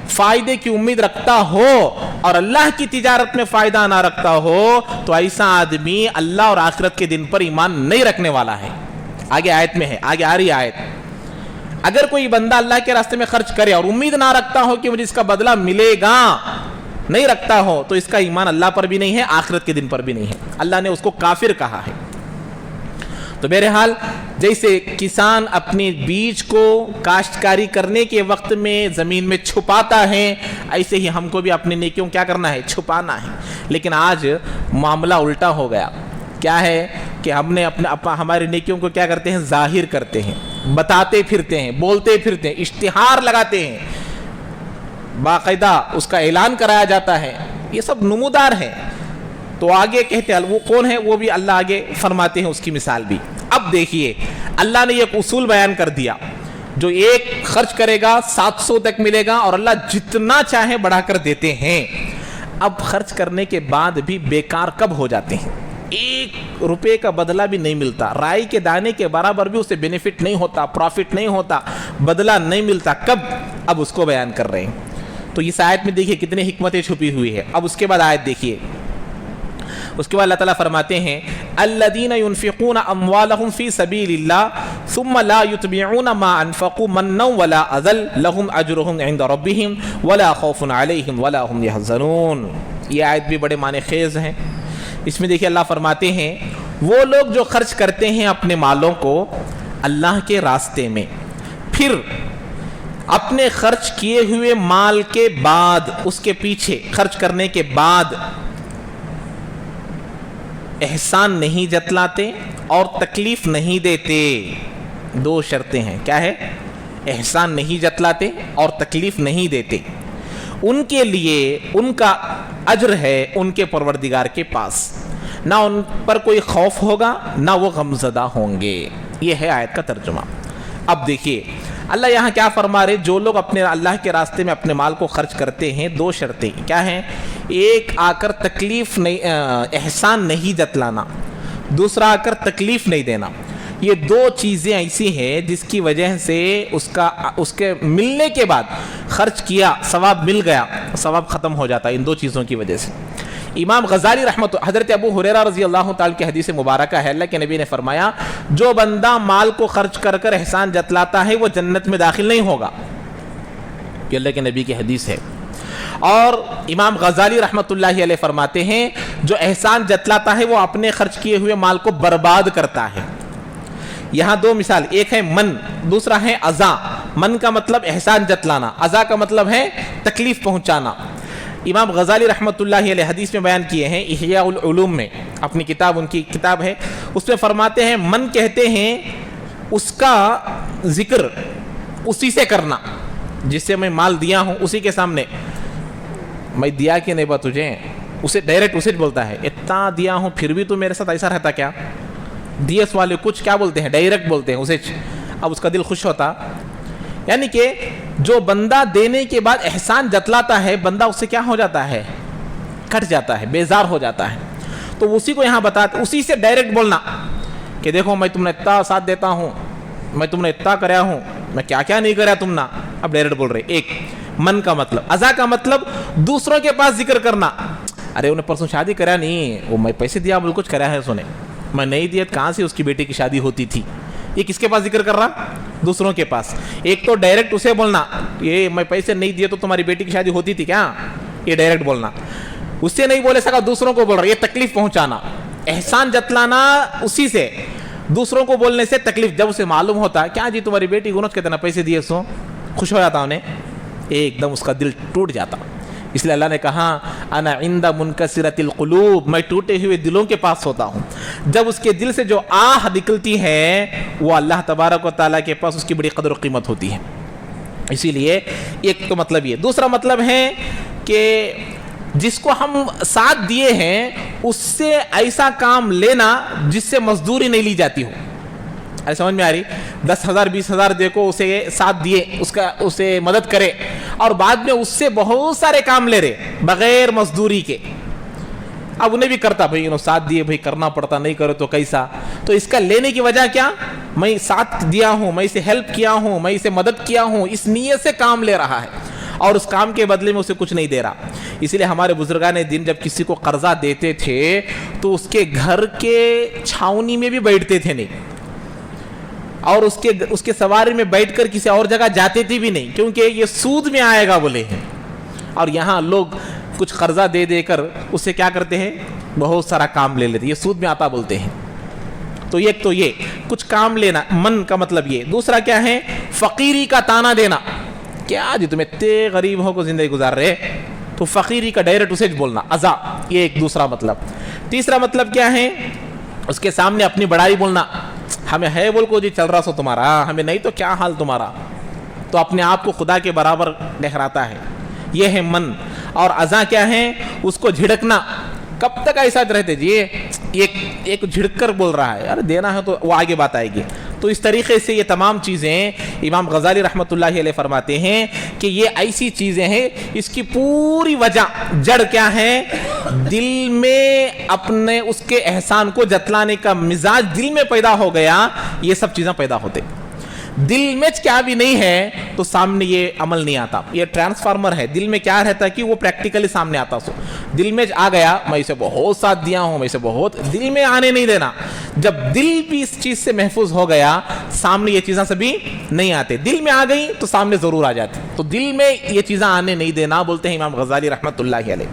فائدے کی امید رکھتا ہو اور اللہ کی تجارت میں فائدہ نہ رکھتا ہو، تو ایسا آدمی اللہ اور آخرت کے دن پر ایمان نہیں رکھنے والا ہے۔ آگے آیت میں ہے، آگے آ رہی آیت، اگر کوئی بندہ اللہ کے راستے میں خرچ کرے اور امید نہ رکھتا ہو کہ مجھے اس کا بدلہ ملے گا، نہیں رکھتا ہو، تو اس کا ایمان اللہ پر بھی نہیں ہے، آخرت کے دن پر بھی نہیں ہے، اللہ نے اس کو کافر کہا ہے۔ تو بہرحال جیسے کسان اپنے بیج کو کاشتکاری کرنے کے وقت میں زمین میں چھپاتا ہے، ایسے ہی ہم کو بھی اپنی نیکیوں کیا کرنا ہے، چھپانا ہے۔ لیکن آج معاملہ الٹا ہو گیا، کیا ہے کہ ہم نے ہماری نیکیوں کو کیا کرتے ہیں، ظاہر کرتے ہیں، بتاتے پھرتے ہیں، بولتے پھرتے ہیں، اشتہار لگاتے ہیں، باقاعدہ اس کا اعلان کرایا جاتا ہے، یہ سب نمودار ہے۔ تو آگے کہتے ہیں وہ کون ہے، وہ بھی اللہ آگے فرماتے ہیں اس کی مثال بھی۔ اب دیکھیے اللہ نے ایک اصول بیان کر دیا، جو ایک خرچ کرے گا 700 تک ملے گا، اور اللہ جتنا چاہے بڑھا کر دیتے ہیں۔ اب خرچ کرنے کے بعد بھی بیکار کب ہو جاتے ہیں، 1 روپے کا بدلہ بھی نہیں ملتا، رائی کے دانے کے برابر بھی اسے بینیفٹ نہیں ہوتا، پروفٹ نہیں ہوتا، بدلہ نہیں ملتا، کب؟ اب اس کو بیان کر رہے ہیں۔ تو اس آیت میں دیکھیے کتنی حکمتیں چھپی ہوئی ہے۔ اب اس کے بعد آیت دیکھیے، اس کے بعد اللہ تعالیٰ فرماتے ہیں الذین ينفقون اموالهم فی سبیل اللہ ثم لا یتبعون ما انفقوا منا ولا اذى لهم اجرهم عند ربهم ولا خوف علیہم ولا هم يحزنون۔ یہ آیت بھی بڑے معنی خیز ہیں۔ اس میں دیکھیے اللہ فرماتے ہیں وہ لوگ جو خرچ کرتے ہیں اپنے مالوں کو اللہ کے راستے میں، پھر اپنے خرچ کیے ہوئے مال کے بعد، اس کے پیچھے خرچ کرنے کے بعد احسان نہیں جتلاتے اور تکلیف نہیں دیتے۔ 2 شرطیں ہیں، کیا ہے؟ احسان نہیں جتلاتے اور تکلیف نہیں دیتے، ان کے لیے ان کا اجر ہے ان کے پروردگار کے پاس، نہ ان پر کوئی خوف ہوگا نہ وہ غمزدہ ہوں گے۔ یہ ہے آیت کا ترجمہ۔ اب دیکھیے اللہ یہاں کیا فرما رہے، جو لوگ اپنے اللہ کے راستے میں اپنے مال کو خرچ کرتے ہیں، 2 شرطیں کیا ہیں؟ ایک آ کر تکلیف نہیں، احسان نہیں جتلانا، دوسرا آ کر تکلیف نہیں دینا۔ یہ 2 چیزیں ایسی ہیں جس کی وجہ سے اس کے ملنے کے بعد خرچ کیا، ثواب مل گیا، ثواب ختم ہو جاتا ہے ان 2 چیزوں کی وجہ سے۔ امام غزالی حضرت ابو ہریرہ رضی اللہ تعالی کی حدیث مبارکہ ہے، اللہ کے نبی نے فرمایا جو بندہ مال کو خرچ کر کر احسان جتلاتا ہے وہ جنت میں داخل نہیں ہوگا، یہ اللہ کے نبی کی حدیث ہے۔ اور امام غزالی رحمۃ اللہ علیہ فرماتے ہیں جو احسان جتلاتا ہے وہ اپنے خرچ کیے ہوئے مال کو برباد کرتا ہے۔ یہاں 2 مثال، ایک ہے من، دوسرا ہے عزا۔ من کا مطلب احسان جتلانا، عزا کا مطلب ہے تکلیف پہنچانا۔ امام غزالی رحمۃ اللہ علیہ حدیث میں بیان کیے ہیں احیاء العلوم میں، اپنی کتاب، ان کی کتاب ہے، اس میں فرماتے ہیں من کہتے ہیں اس کا ذکر اسی سے کرنا جس سے میں مال دیا ہوں، اسی کے سامنے میں دیا کہ نہیں با تجھے، اسے ڈائریکٹ اسے بولتا ہے اتنا دیا ہوں پھر بھی تو میرے ساتھ ایسا رہتا کیا؟ دیس والے کچھ کیا بولتے ہیں، ڈائریکٹ بولتے ہیں اسے، اب اس کا دل خوش ہوتا۔ یعنی کہ جو بندہ دینے کے بعد احسان جتلاتا ہے، بندہ اس سے کیا ہو جاتا ہے، کٹ جاتا ہے، بیزار ہو جاتا ہے۔ تو اسی کو یہاں بتاتے، اسی سے ڈائریکٹ بولنا کہ دیکھو میں تم نے اتنا ساتھ دیتا ہوں, میں تم نے اتنا کریا ہوں, میں کیا کیا نہیں کریا تم نا. اب ڈائریکٹ بول رہے. ایک من کا مطلب. ازا کا مطلب دوسروں کے پاس ذکر کرنا. ارے انہیں پرسوں شادی کریا نہیں, وہ میں پیسے دیا بول کچھ کریا ہے سنے, میں نہیں دیا کہاں سے اس کی بیٹی کی شادی ہوتی تھی. یہ کس کے پاس ذکر کر رہا؟ دوسروں کے پاس. ایک تو ڈائریکٹ اسے بولنا, یہ میں پیسے نہیں دیے تو تمہاری بیٹی کی شادی ہوتی تھی کیا, یہ ڈائریکٹ بولنا. اس سے نہیں بولے سکا, دوسروں کو بول رہا. یہ تکلیف پہنچانا, احسان جتلانا اسی سے, دوسروں کو بولنے سے تکلیف. جب اسے معلوم ہوتا کیا جی تمہاری بیٹی کو کتنا پیسے دیے سو, خوش ہو جاتا انہیں, ایک دم اس کا دل ٹوٹ جاتا. اس لیے اللہ نے کہا انا عند منکسرۃ القلوب, میں ٹوٹے ہوئے دلوں کے پاس ہوتا ہوں. جب اس کے دل سے جو آہ نکلتی ہے وہ اللہ تبارک و تعالیٰ کے پاس اس کی بڑی قدر و قیمت ہوتی ہے. اسی لیے ایک تو مطلب یہ. دوسرا مطلب ہے کہ جس کو ہم ساتھ دیے ہیں اس سے ایسا کام لینا جس سے مزدوری نہیں لی جاتی ہو. ایسا سمجھ میں آ رہی؟ 10,000 20,000 دے کو اسے ساتھ دیے, اسے مدد کرے, اور بعد میں اس سے بہت سارے کام لے رہے بغیر مزدوری کے. اب انہیں بھی کرتا, بھائی انہوں ساتھ دیے, بھائی کرنا پڑتا, نہیں کرو تو کیسا. تو اس کا لینے کی وجہ کیا؟ میں ساتھ دیا ہوں, میں اسے ہیلپ کیا ہوں, میں اسے مدد کیا ہوں, اس نیت سے کام لے رہا ہے, اور اس کام کے بدلے میں اسے کچھ نہیں دے رہا. اسی لیے ہمارے بزرگان دین جب کسی کو قرضہ دیتے تھے تو اس کے گھر کے چھاونی میں بھی بیٹھتے تھے نہیں, اور اس کے سواری میں بیٹھ کر کسی اور جگہ جاتے تھے بھی نہیں, کیونکہ یہ سود میں آئے گا بولے ہیں. اور یہاں لوگ کچھ قرضہ دے دے کر اس سے کیا کرتے ہیں, بہت سارا کام لے لیتے, یہ سود میں آتا بولتے ہیں. تو ایک تو یہ کچھ کام لینا, من کا مطلب یہ. دوسرا کیا ہے, فقیری کا تانا دینا. کیا جی تم اتنے غریب ہو کو زندگی گزار رہے, تو فقیری کا ڈائریکٹ اسے بولنا, ازا. یہ ایک دوسرا مطلب. تیسرا مطلب کیا ہے, اس کے سامنے اپنی بڑائی بولنا. ہمیں ہے بول کو جی چل رہا سو تمہارا, ہمیں نہیں تو کیا حال تمہارا, تو اپنے آپ کو خدا کے برابر ٹھہراتا ہے. یہ ہے من. اور ازا کیا ہے, اس کو جھڑکنا. کب تک ایسا رہتے جی, ایک جھڑک کر بول رہا ہے, یار دینا ہے تو وہ آگے بات آئے گی. تو اس طریقے سے یہ تمام چیزیں امام غزالی رحمۃ اللہ علیہ فرماتے ہیں کہ یہ ایسی چیزیں ہیں, اس کی پوری وجہ جڑ کیا ہے, دل میں اپنے اس کے احسان کو جتلانے کا مزاج دل میں پیدا ہو گیا, یہ سب چیزیں پیدا ہوتے. دل میں کیا بھی نہیں ہے تو سامنے یہ عمل نہیں آتا. یہ ٹرانسفارمر ہے, دل میں کیا رہتا ہے کہ وہ پریکٹیکلی سامنے آتا. سو دل میں آ گیا, میں اسے بہت ساتھ دیا ہوں, میں اسے بہت, دل میں آنے نہیں دینا. جب دل بھی اس چیز سے محفوظ ہو گیا, سامنے یہ چیزیں سبھی نہیں آتے. دل میں آ گئی تو سامنے ضرور آ جاتی. تو دل میں یہ چیزیں آنے نہیں دینا بولتے ہیں امام غزالی رحمۃ اللہ علیہ.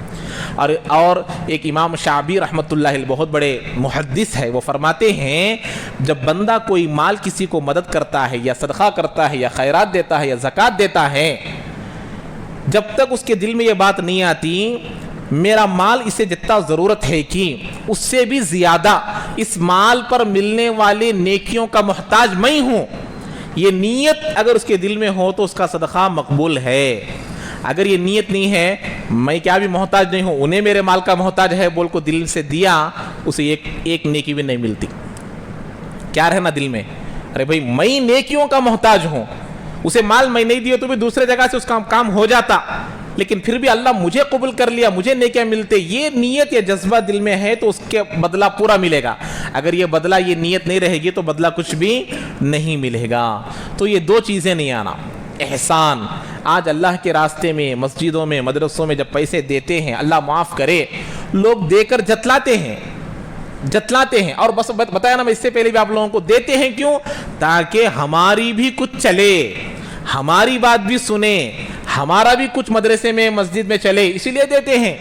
اور ایک امام شعبی رحمۃ اللہ علیہ بہت بڑے محدث ہے, وہ فرماتے ہیں جب بندہ کوئی مال کسی کو مدد کرتا ہے یا صدقہ کرتا ہے یا خیرات دیتا ہے یا زکوٰۃ دیتا ہے, جب تک اس کے دل میں یہ بات نہیں آتی میرا مال اسے جتنا ضرورت ہے کہ اس سے بھی زیادہ اس مال پر ملنے والے نیکیوں کا محتاج میں ہوں, یہ نیت اگر اس کے دل میں ہو تو اس کا صدقہ مقبول ہے. اگر یہ نیت نہیں ہے, میں کیا بھی محتاج نہیں ہوں, انہیں میرے مال کا محتاج ہے بول کو دل سے دیا, اسے ایک نیکی بھی نہیں ملتی. کیا رہنا دل میں, ارے بھائی میں نیکیوں کا محتاج ہوں, اسے مال میں نہیں دیا تو بھی دوسرے جگہ سے اس کا کام ہو جاتا, لیکن پھر بھی اللہ مجھے قبول کر لیا, مجھے نیکیاں ملتے. یہ نیت یا جذبہ دل میں ہے تو اس کے بدلہ پورا ملے گا. اگر یہ بدلہ, یہ نیت نہیں رہے گی تو بدلہ کچھ بھی نہیں ملے گا. تو یہ دو چیزیں نہیں آنا. احسان, آج اللہ کے راستے میں, مسجدوں میں, مدرسوں میں جب پیسے دیتے ہیں, اللہ معاف کرے, لوگ دے کر جتلاتے ہیں. اور بس بتایا نا میں اس سے پہلے بھی آپ لوگوں کو, دیتے ہیں کیوں, تاکہ ہماری بھی کچھ چلے, ہماری بات بھی سنے, ہمارا بھی کچھ مدرسے میں مسجد میں چلے, اسی لیے دیتے ہیں.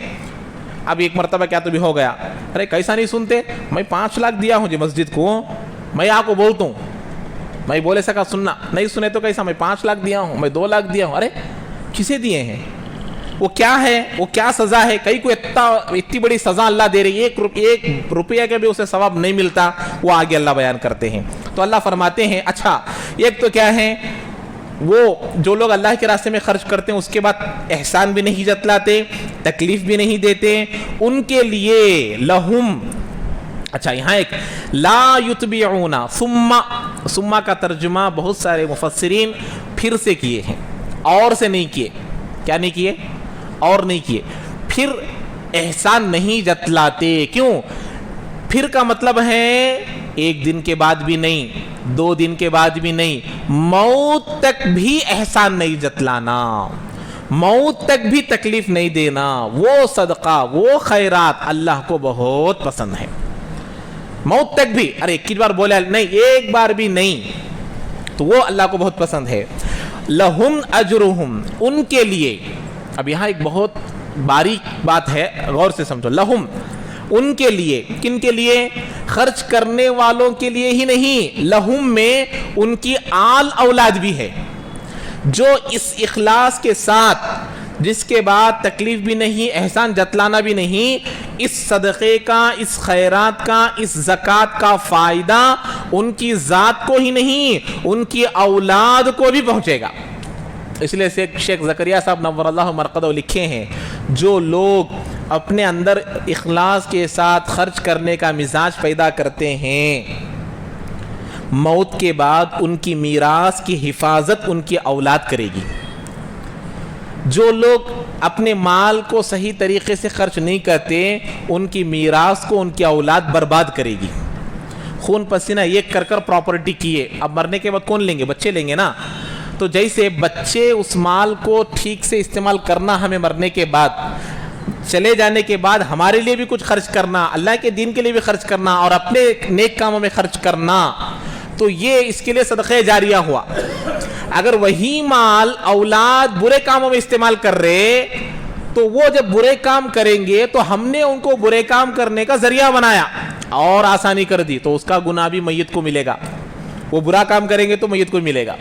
اب ایک مرتبہ کیا تو بھی ہو گیا, ارے کیسا نہیں سنتے, میں 5 لاکھ دیا ہوں جی مسجد کو, میں آپ کو بولتا ہوں, میں بولے سکا سننا, نہیں سنے تو کیسا, میں 5 لاکھ دیا ہوں, میں 2 لاکھ دیا ہوں. ارے کسے دیے ہیں, وہ کیا ہے, وہ کیا سزا ہے, کئی کو اتنی بڑی سزا اللہ دے رہی ہے, 1 روپیہ کے بھی اسے ثواب نہیں ملتا, وہ آگے اللہ بیان کرتے ہیں. تو اللہ فرماتے ہیں اچھا, ایک تو کیا ہے, وہ جو لوگ اللہ کے راستے میں خرچ کرتے ہیں اس کے بعد احسان بھی نہیں جتلاتے, تکلیف بھی نہیں دیتے, ان کے لیے لہم. اچھا یہاں ایک لا یتبعون, ثم کا ترجمہ بہت سارے مفسرین پھر سے کیے ہیں, اور سے نہیں کیے. کیا نہیں کیے, اور نہیں کیے. پھر احسان نہیں جتلاتے. کیوں, پھر کا مطلب ہے ایک دن کے بعد بھی نہیں، 2 دن کے بعد بھی نہیں، موت تک بھی احسان نہیں جتلانا، موت تک بھی تکلیف نہیں دینا، وہ صدقہ وہ خیرات اللہ کو بہت پسند ہے۔ موت تک بھی، ارے ایک بار بولے نہیں، ایک بار بھی نہیں، تو وہ اللہ کو بہت پسند ہے۔ لہم اجرہم، ان کے لیے، اب یہاں ایک بہت باریک بات ہے، غور سے سمجھو، لہم ان کے لیے، کن کے لیے؟ خرچ کرنے والوں کے لیے ہی نہیں، لہم میں ان کی آل اولاد بھی ہے، جو اس اخلاص کے ساتھ، جس کے بعد تکلیف بھی نہیں، احسان جتلانا بھی نہیں، اس صدقے کا، اس خیرات کا، اس زکوٰۃ کا فائدہ ان کی ذات کو ہی نہیں، ان کی اولاد کو بھی پہنچے گا۔ اس لیے شیخ زکریا صاحب نور اللہ مرقدہ لکھے ہیں، جو لوگ اپنے اندر اخلاص کے ساتھ خرچ کرنے کا مزاج پیدا کرتے ہیں، موت کے بعد ان کی میراث کی حفاظت ان کی اولاد کرے گی۔ جو لوگ اپنے مال کو صحیح طریقے سے خرچ نہیں کرتے، ان کی میراث کو ان کی اولاد برباد کرے گی۔ خون پسینہ ایک کر کر پراپرٹی کیے، اب مرنے کے بعد کون لیں گے؟ بچے لیں گے نا۔ تو جیسے بچے اس مال کو ٹھیک سے استعمال کرنا، ہمیں مرنے کے بعد، چلے جانے کے بعد ہمارے لیے بھی کچھ خرچ کرنا، اللہ کے دین کے لیے بھی خرچ کرنا، اور اپنے نیک کاموں میں خرچ کرنا، تو یہ اس کے لیے صدقہ جاریہ ہوا۔ اگر وہی مال اولاد برے کاموں میں استعمال کر رہے، تو وہ جب برے کام کریں گے تو ہم نے ان کو برے کام کرنے کا ذریعہ بنایا اور آسانی کر دی، تو اس کا گناہ بھی میت کو ملے گا۔ وہ برا کام کریں گے تو میت کو ملے گا۔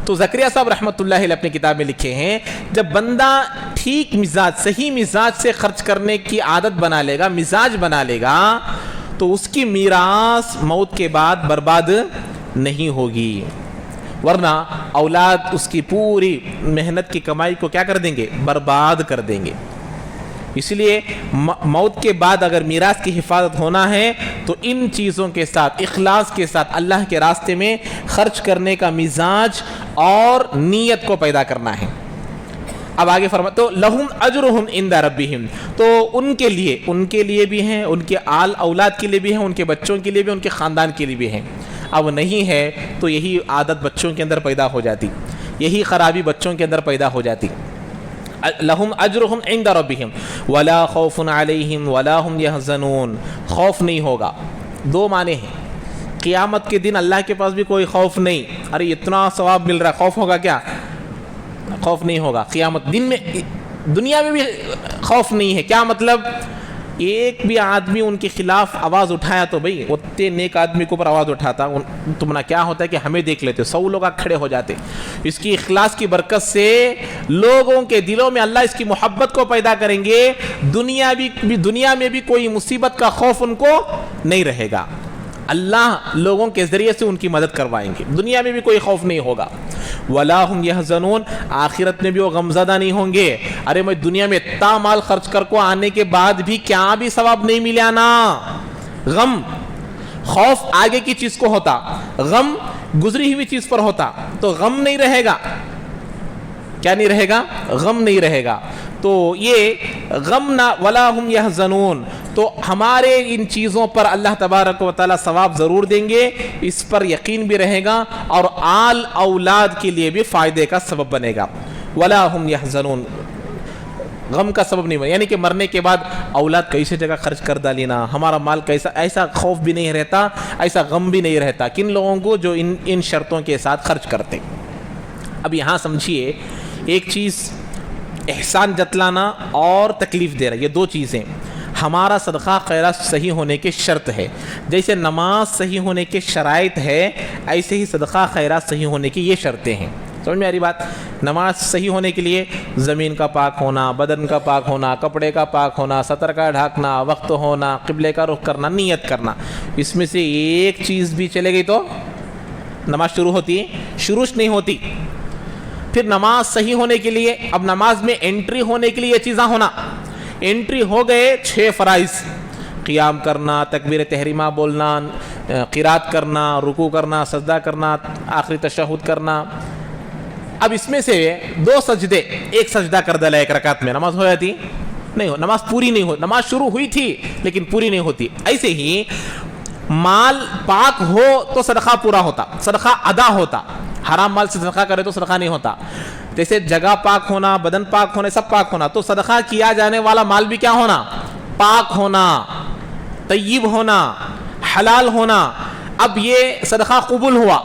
تو زکریا صاحب رحمۃ اللہ علیہ اپنی کتاب میں لکھے ہیں، جب بندہ ٹھیک مزاج، صحیح مزاج سے خرچ کرنے کی عادت بنا لے گا، مزاج بنا لے گا، تو اس کی میراث موت کے بعد برباد نہیں ہوگی، ورنہ اولاد اس کی پوری محنت کی کمائی کو کیا کر دیں گے؟ برباد کر دیں گے۔ اس لیے موت کے بعد اگر میراث کی حفاظت ہونا ہے تو ان چیزوں کے ساتھ، اخلاص کے ساتھ اللہ کے راستے میں خرچ کرنے کا مزاج اور نیت کو پیدا کرنا ہے۔ اب آگے فرماتے تو لہم اجرہم عند ربہم، تو ان کے لیے بھی ہیں، ان کے آل اولاد کے لیے بھی ہیں، ان کے بچوں کے لیے بھی، ان کے خاندان کے لیے بھی ہیں۔ اب نہیں ہے تو یہی عادت بچوں کے اندر پیدا ہو جاتی، یہی خرابی بچوں کے اندر پیدا ہو جاتی۔ لہم اجرہم عند ربہم ولا خوف علیہم ولا ہم یحزنون، خوف نہیں ہوگا۔ 2 معنی ہیں، قیامت کے دن اللہ کے پاس بھی کوئی خوف نہیں، ارے اتنا ثواب مل رہا ہے، خوف ہوگا کیا؟ خوف نہیں ہوگا قیامت دن میں۔ دنیا میں بھی خوف نہیں ہے، کیا مطلب؟ ایک بھی آدمی ان کے خلاف آواز اٹھایا تو بھئی اتنے نیک آدمی کے اوپر آواز اٹھاتا، تمہارا کیا ہوتا ہے کہ ہمیں دیکھ لیتے، 100 لوگ کھڑے ہو جاتے۔ اس کی اخلاص کی برکت سے لوگوں کے دلوں میں اللہ اس کی محبت کو پیدا کریں گے، دنیا میں بھی کوئی مصیبت کا خوف ان کو نہیں رہے گا، اللہ لوگوں کے ذریعے سے ان کی مدد کروائیں گے، دنیا میں بھی کوئی خوف نہیں ہوگا۔ ولا ہم یحزنون، آخرت میں بھی وہ غمزدہ نہیں ہوں گے، ارے میں دنیا میں اتنا مال خرچ کر کو آنے کے بعد بھی کیا بھی ثواب نہیں ملا نا۔ غم، خوف آگے کی چیز کو ہوتا، غم گزری ہوئی چیز پر ہوتا، تو غم نہیں رہے گا، کیا نہیں رہے گا؟ غم نہیں رہے گا۔ تو یہ غم نہ، ولا ہم یحزنون، تو ہمارے ان چیزوں پر اللہ تبارک و تعالی ثواب ضرور دیں گے، اس پر یقین بھی رہے گا، اور آل اولاد کے لیے بھی فائدے کا سبب بنے گا۔ ولا ہم یحزنون، غم کا سبب نہیں بنے، یعنی کہ مرنے کے بعد اولاد کیسے جگہ خرچ کر ڈالینا، ہمارا مال کیسا، ایسا خوف بھی نہیں رہتا، ایسا غم بھی نہیں رہتا۔ کن لوگوں کو؟ جو ان شرطوں کے ساتھ خرچ کرتے۔ اب یہاں سمجھیے ایک چیز، احسان جتلانا اور تکلیف دے رہا، یہ 2 چیزیں ہمارا صدقہ خیرات صحیح ہونے کے شرط ہے۔ جیسے نماز صحیح ہونے کے شرائط ہے، ایسے ہی صدقہ خیرات صحیح ہونے کی یہ شرطیں ہیں۔ سمجھ میں آ رہی بات؟ نماز صحیح ہونے کے لیے زمین کا پاک ہونا، بدن کا پاک ہونا، کپڑے کا پاک ہونا، سطر کا ڈھانکنا، وقت ہونا، قبلے کا رخ کرنا، نیت کرنا، اس میں سے ایک چیز بھی چلے گئی تو نماز شروع ہوتی ہے؟ شروع نہیں ہوتی۔ پھر نماز صحیح ہونے کے لیے، اب نماز میں انٹری ہونے کے لیے یہ چیزاں ہونا، انٹری ہو گئے 6 فرائض، قیام کرنا، تکبیر تحریمہ بولنا، قرات کرنا، رکوع کرنا، سجدہ کرنا، آخری تشہد کرنا۔ اب اس میں سے 2 سجدے، ایک سجدہ کر ڈالا ایک رکعت میں، نماز ہو جاتی؟ نہیں، نماز پوری نہیں ہو، نماز شروع ہوئی تھی لیکن پوری نہیں ہوتی۔ ایسے ہی مال پاک ہو تو صدقہ پورا ہوتا، صدقہ ادا ہوتا. حرام مال سے صدقہ کرے تو صدقہ نہیں ہوتا. جیسے جگہ پاک ہونا، بدن پاک ہونا، سب پاک ہونا، تو صدقہ کیا جانے والا مال بھی کیا ہونا؟ پاک ہونا، طیب ہونا، حلال ہونا. اب یہ صدقہ قبول ہوا،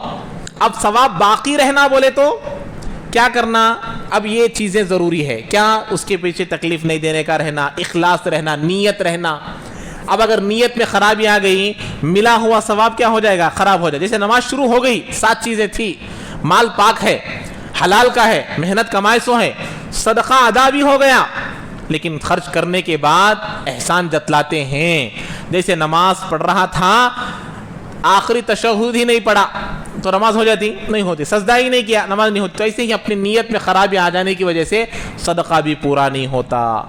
اب ثواب باقی رہنا بولے تو کیا کرنا؟ اب یہ چیزیں ضروری ہے. کیا؟ اس کے پیچھے تکلیف نہیں دینے کا رہنا، اخلاص رہنا، نیت رہنا. اب اگر نیت میں خرابی آ گئی، ملا ہوا ثواب کیا ہو جائے گا؟ خراب ہو جائے. جیسے نماز شروع ہو گئی، 7 چیزیں تھی، مال پاک ہے، حلال کا ہے، محنت کمائی سو ہے، صدقہ ادا بھی ہو گیا، لیکن خرچ کرنے کے بعد احسان جتلاتے ہیں. جیسے نماز پڑھ رہا تھا، آخری تشہد ہی نہیں پڑھا تو نماز ہو جاتی؟ نہیں ہوتی. سجدہ ہی نہیں کیا، نماز نہیں ہوتی. تو ایسے ہی اپنی نیت میں خرابی آ جانے کی وجہ سے صدقہ بھی پورا نہیں ہوتا،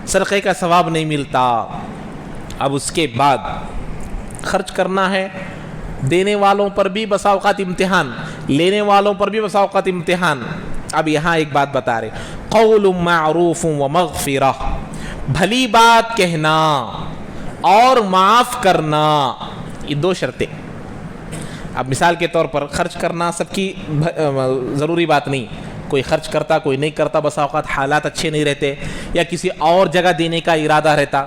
صدقے کا ثواب نہیں ملتا. اب اس کے بعد خرچ کرنا ہے، دینے والوں پر بھی بسا اوقات امتحان، لینے والوں پر بھی بسا اوقات امتحان. اب یہاں ایک بات بتا رہے، قول معروف و مغفرہ، بھلی بات کہنا اور معاف کرنا، یہ 2 شرطیں. اب مثال کے طور پر خرچ کرنا سب کی ضروری بات نہیں، کوئی خرچ کرتا کوئی نہیں کرتا، بسا اوقات حالات اچھے نہیں رہتے یا کسی اور جگہ دینے کا ارادہ رہتا.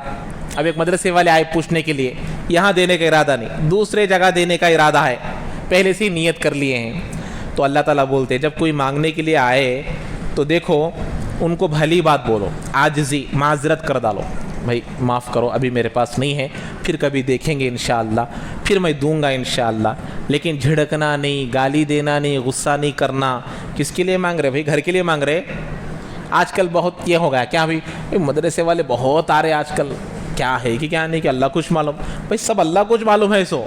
اب ایک مدرسے والے آئے پوچھنے کے لیے، یہاں دینے کا ارادہ نہیں، دوسرے جگہ دینے کا ارادہ ہے، پہلے سے ہی نیت کر لیے ہیں. تو اللہ تعالیٰ بولتے جب کوئی مانگنے کے لیے آئے تو دیکھو ان کو بھلی بات بولو، عاجزی، معذرت کر ڈالو، بھائی معاف کرو ابھی میرے پاس نہیں ہے، پھر کبھی دیکھیں گے انشاءاللہ، پھر میں دوں گا انشاءاللہ. لیکن جھڑکنا نہیں، گالی دینا نہیں، غصہ نہیں کرنا. کس کے لیے مانگ رہے بھائی؟ گھر کے لیے مانگ رہے. آج کل بہت یہ ہو گیا کیا بھائی مدرسے والے بہت آ رہے آج کل، کیا ہے کہ کیا نہیں کہ اللہ کچھ معلوم. بھائی سب اللہ کچھ معلوم ہے، سو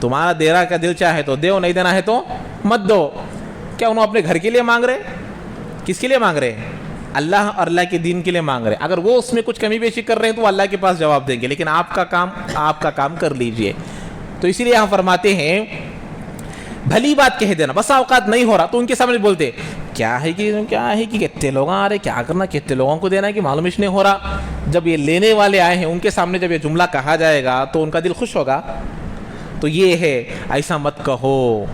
تمہارا دیرا کا دل چاہے تو دیو، نہیں دینا ہے تو مت دو. کیا انہوں اپنے گھر کے لیے مانگ رہے؟ کس کے لیے مانگ رہے ہیں؟ اللہ اور اللہ کے دین کے لیے مانگ رہے. اگر وہ اس میں کچھ کمی بیشی کر رہے ہیں تو وہ اللہ کے پاس جواب دیں گے، لیکن آپ کا کام کر لیجئے. تو اسی لیے یہاں فرماتے ہیں بھلی بات کہہ دینا. بسا اوقات نہیں ہو رہا تو ان کے سامنے بولتے کیا ہے کہ کتنے لوگ آ رہے، کیا کرنا، کتنے لوگوں کو دینا ہے کہ معلوم نہیں ہو رہا. جب یہ لینے والے آئے ہیں ان کے سامنے جب یہ جملہ کہا جائے گا تو ان کا دل خوش ہوگا. تو یہ ہے ایسا مت کہو.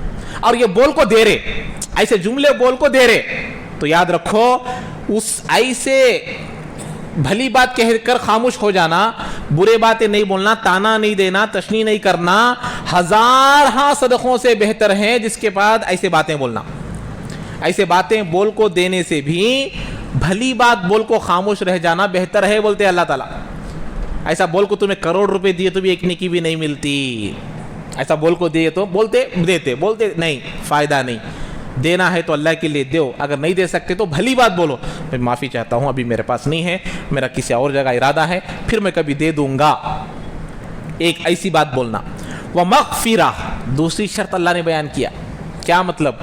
اور یہ بول کو دے رہے، ایسے جملے بول کو دے رہے تو یاد رکھو اس ایسے بھلی بات کہہ کر خاموش ہو جانا، برے باتیں نہیں بولنا، تانا نہیں دینا، تشنی نہیں کرنا، 1000 صدقوں سے بہتر ہے جس کے بعد ایسے باتیں بولنا. ایسے باتیں بول کو دینے سے بھی بھلی بات بول کو خاموش رہ جانا بہتر ہے بولتے اللہ تعالیٰ. ایسا بول کو تمہیں کروڑ روپے دیے تو بھی ایک نیکی بھی نہیں ملتی. ایسا بول کو دیے تو بولتے نہیں، فائدہ نہیں. دینا ہے تو اللہ کے لیے دیو، اگر نہیں دے سکتے تو بھلی بات بولو، میں معافی چاہتا ہوں ابھی میرے پاس نہیں ہے، میرا کسی اور جگہ ارادہ ہے، پھر میں کبھی دے دوں گا. ایک ایسی بات بولنا. ومغفرہ، دوسری شرط اللہ نے بیان کیا. کیا مطلب؟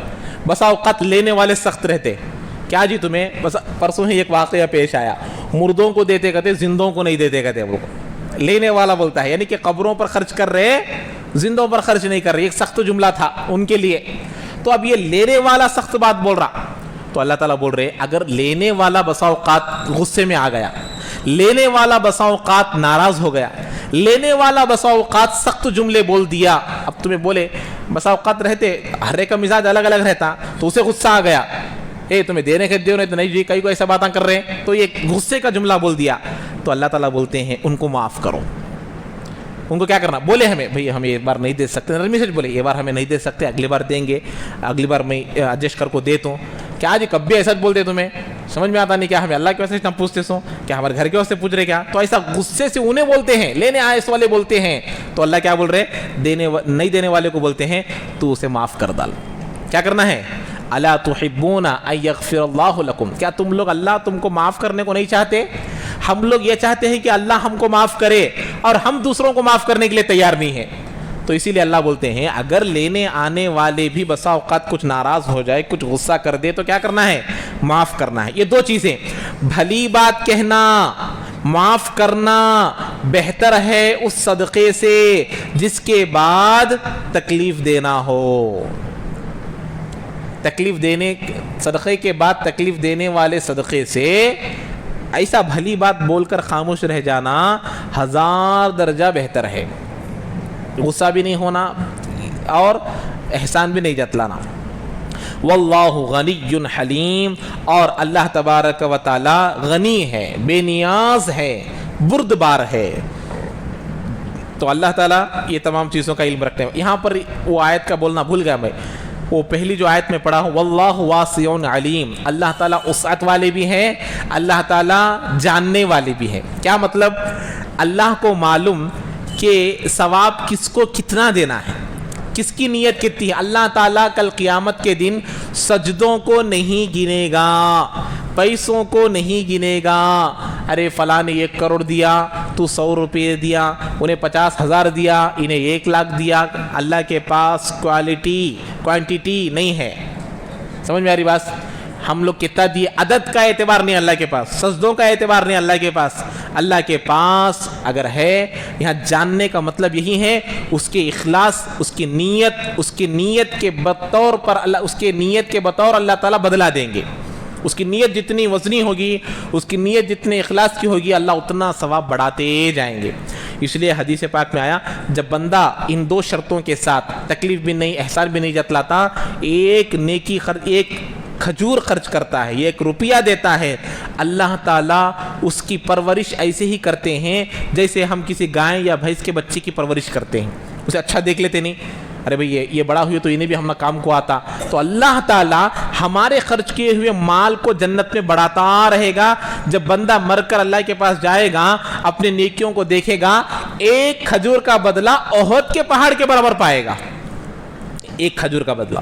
بسا اوقات لینے والے سخت رہتے. کیا جی تمہیں بس پرسوں ہی ایک واقعہ پیش آیا، مردوں کو دیتے کہتے، زندوں کو نہیں دیتے کہتے. وہ لینے والا بولتا ہے یعنی کہ قبروں پر خرچ کر رہے، زندوں پر خرچ نہیں کر رہے. ایک سخت جملہ تھا ان کے لیے. تو اب یہ لینے والا سخت بات بول رہا تو اللہ تعالیٰ بول رہے اگر لینے والا بسا اوقات غصے میں آ گیا، لینے والا بسا اوقات ناراض ہو گیا، لینے والا بسا اوقات سخت جملے بول دیا. اب تمہیں بولے بسا اوقات رہتے ہر ایک کا مزاج الگ الگ رہتا، تو اسے غصہ آ گیا، تمہیں دینے کے دیو نہیں تو نہیں جی، کئی کو ایسا باتاں کر رہے ہیں، تو یہ غصے کا جملہ بول دیا. تو اللہ تعالیٰ بولتے ہیں ان کو معاف کرو. ان کو کیا کرنا؟ بولے ہمیں بھئی ہم یہ بار نہیں دے سکتے، نرمی سے بولے یہ بار ہمیں نہیں دے سکتے، اگلی بار دیں گے، اگلی بار میں ایڈجسٹ کر کو دیتا ہوں. کیا جی کب بھی ایسا بولتے تمہیں سمجھ میں آتا نہیں کیا؟ ہمیں اللہ کی وجہ سے نہ پوچھتے سو کیا ہمارے گھر کے واسطے پوچھ رہے کیا؟ تو ایسا غصے سے انہیں بولتے ہیں، لینے آئے اس والے بولتے ہیں. تو اللہ کیا بول رہے؟ نہیں دینے والے کو بولتے ہیں تو اسے معاف کر ڈال. کیا کرنا ہے؟ الا تحبون ان یغفر اللہ لکم، کیا تم لوگ اللہ تم کو معاف کرنے کو نہیں چاہتے؟ ہم لوگ یہ چاہتے ہیں کہ اللہ ہم کو معاف کرے اور ہم دوسروں کو معاف کرنے کے لیے تیار نہیں ہیں. تو اسی لیے اللہ بولتے ہیں اگر لینے آنے والے بھی بسا اوقات کچھ ناراض ہو جائے، کچھ غصہ کر دے تو کیا کرنا ہے؟ معاف کرنا ہے. یہ 2 چیزیں، بھلی بات کہنا، معاف کرنا بہتر ہے اس صدقے سے جس کے بعد تکلیف دینا ہو. تکلیف دینے، صدقے کے بعد تکلیف دینے والے صدقے سے ایسا بھلی بات بول کر خاموش رہ جانا 1000 درجہ بہتر ہے. غصہ بھی نہیں ہونا اور احسان بھی نہیں جتلانا. واللہ غنی حلیم، اور اللہ تبارک و تعالی غنی ہے، بے نیاز ہے، بردبار ہے. تو اللہ تعالیٰ یہ تمام چیزوں کا علم رکھتے ہیں. یہاں پر وہ آیت کا بولنا بھول گیا میں، وہ پہلی جو آیت میں پڑھا ہوں واللہ واسع علیم، اللہ تعالیٰ وسعت والے بھی ہیں، اللہ تعالیٰ جاننے والے بھی ہیں. کیا مطلب؟ اللہ کو معلوم کہ ثواب کس کو کتنا دینا ہے، کس کی نیت کتنی ہے. اللہ تعالیٰ کل قیامت کے دن سجدوں کو نہیں گنے گا، پیسوں کو نہیں گنے گا. ارے فلاں نے 1 کروڑ دیا، تو 100 روپے دیا، انہیں 50,000 دیا، انہیں 1 لاکھ دیا. اللہ کے پاس کوانٹیٹی نہیں ہے. سمجھ میں آ رہی بات؟ ہم لوگ کتنا دیے، عدد کا اعتبار نہیں اللہ کے پاس، سجدوں کا اعتبار نہیں اللہ کے پاس. اللہ کے پاس اگر ہے، یہاں جاننے کا مطلب یہی ہے اس کے اخلاص، اس کی نیت کے بطور پر اللہ تعالیٰ بدلا دیں گے. اس کی نیت جتنی وزنی ہوگی، اس کی نیت جتنے اخلاص کی ہوگی، اللہ اتنا ثواب بڑھاتے جائیں گے. اس لیے حدیث پاک میں آیا جب بندہ ان 2 شرطوں کے ساتھ تکلیف بھی نہیں، احسان بھی نہیں جتلاتا، ایک کھجور خرچ کرتا ہے، 1 روپیہ دیتا ہے، اللہ تعالیٰ اس کی پرورش ایسے ہی کرتے ہیں جیسے ہم کسی گائے یا بھینس کے بچے کی پرورش کرتے ہیں. اسے اچھا دیکھ لیتے نہیں، ارے بھئی یہ بڑا ہوئی تو انہیں بھی ہمارا کام کو آتا. تو اللہ تعالیٰ ہمارے خرچ کیے ہوئے مال کو جنت میں بڑھاتا رہے گا. جب بندہ مر کر اللہ کے پاس جائے گا، اپنے نیکیوں کو دیکھے گا، 1 کھجور کا بدلہ احد کے پہاڑ کے برابر پائے گا. 1 کھجور کا بدلہ.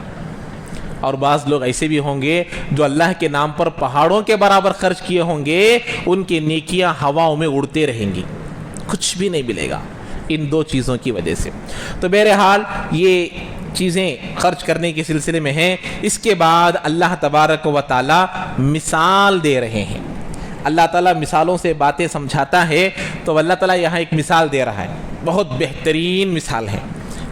اور بعض لوگ ایسے بھی ہوں گے جو اللہ کے نام پر پہاڑوں کے برابر خرچ کیے ہوں گے، ان کی نیکیاں ہواؤں میں اڑتے رہیں گی، کچھ بھی نہیں ملے گا ان 2 چیزوں کی وجہ سے. تو بہرحال یہ چیزیں خرچ کرنے کے سلسلے میں ہیں. اس کے بعد اللہ تبارک و تعالی مثال دے رہے ہیں. اللہ تعالیٰ مثالوں سے باتیں سمجھاتا ہے. تو اللہ تعالیٰ یہاں ایک مثال دے رہا ہے، بہت بہترین مثال ہے،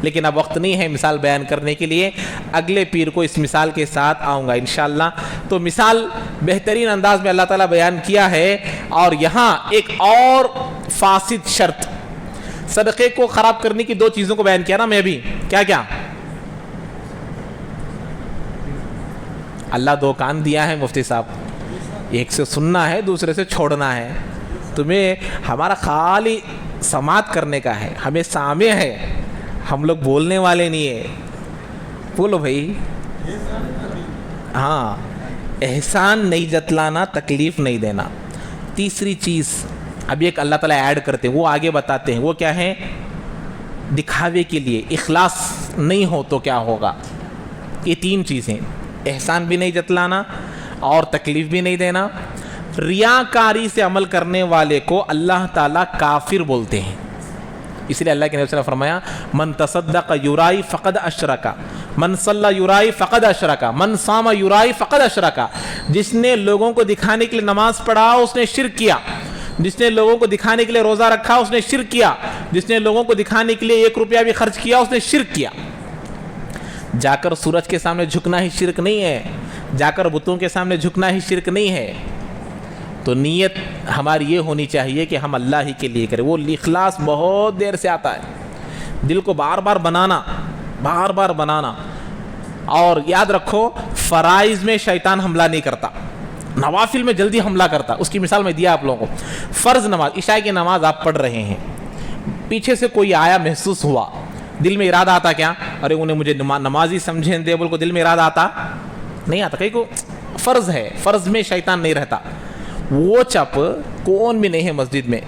لیکن اب وقت نہیں ہے مثال بیان کرنے کے لیے. اگلے پیر کو اس مثال کے ساتھ آؤں گا انشاءاللہ. تو مثال بہترین انداز میں اللہ تعالیٰ بیان کیا ہے. اور یہاں ایک اور فاسد شرط، صدقے کو خراب کرنے کی 2 چیزوں کو بیان کیا نا میں ابھی. کیا اللہ 2 کان دیا ہے مفتی صاحب، ایک سے سننا ہے، دوسرے سے چھوڑنا ہے. تمہیں ہمارا خالی سماعت کرنے کا ہے، ہمیں سامع ہے، ہم لوگ بولنے والے نہیں ہیں. بولو بھائی. ہاں، احسان نہیں جتلانا، تکلیف نہیں دینا. تیسری چیز اب ایک اللہ تعالیٰ ایڈ کرتے ہیں، وہ آگے بتاتے ہیں. وہ کیا ہے؟ دکھاوے کے لیے اخلاص نہیں ہو تو کیا ہوگا. یہ 3 چیزیں، احسان بھی نہیں جتلانا اور تکلیف بھی نہیں دینا. ریاکاری سے عمل کرنے والے کو اللہ تعالیٰ کافر بولتے ہیں. اس لیے اللہ کے نبی صلی اللہ علیہ وسلم فرمایا من تصدق یرائی فقد اشرکا، من صلی یرائی فقد اشرکا، من صام یرائی فقد اشرکا. جس نے لوگوں کو دکھانے کے لیے نماز پڑھا اس نے شرک کیا، جس نے لوگوں کو دکھانے کے لیے روزہ رکھا اس نے شرک کیا، جس نے لوگوں کو دکھانے کے لیے 1 روپیہ بھی خرچ کیا اس نے شرک کیا. جا کر سورج کے سامنے جھکنا ہی شرک نہیں ہے، جا کر بتوں کے سامنے جھکنا ہی شرک نہیں ہے. تو نیت ہماری یہ ہونی چاہیے کہ ہم اللہ ہی کے لیے کریں. وہ اخلاص بہت دیر سے آتا ہے، دل کو بار بار بنانا. اور یاد رکھو فرائض میں شیطان حملہ نہیں کرتا، نوافل میں جلدی حملہ کرتا. اس کی مثال میں دیا آپ لوگوں کو. فرض نماز، عشاء کی نماز آپ پڑھ رہے ہیں، پیچھے سے کوئی آیا، محسوس ہوا، دل میں ارادہ آتا کیا؟ ارے انہیں مجھے نمازی سمجھیں دے بول کو دل میں ارادہ آتا نہیں آتا. کہیں کو فرض ہے، فرض میں شیطان نہیں رہتا. وہ چپ کون بھی نہیں ہے مسجد میں،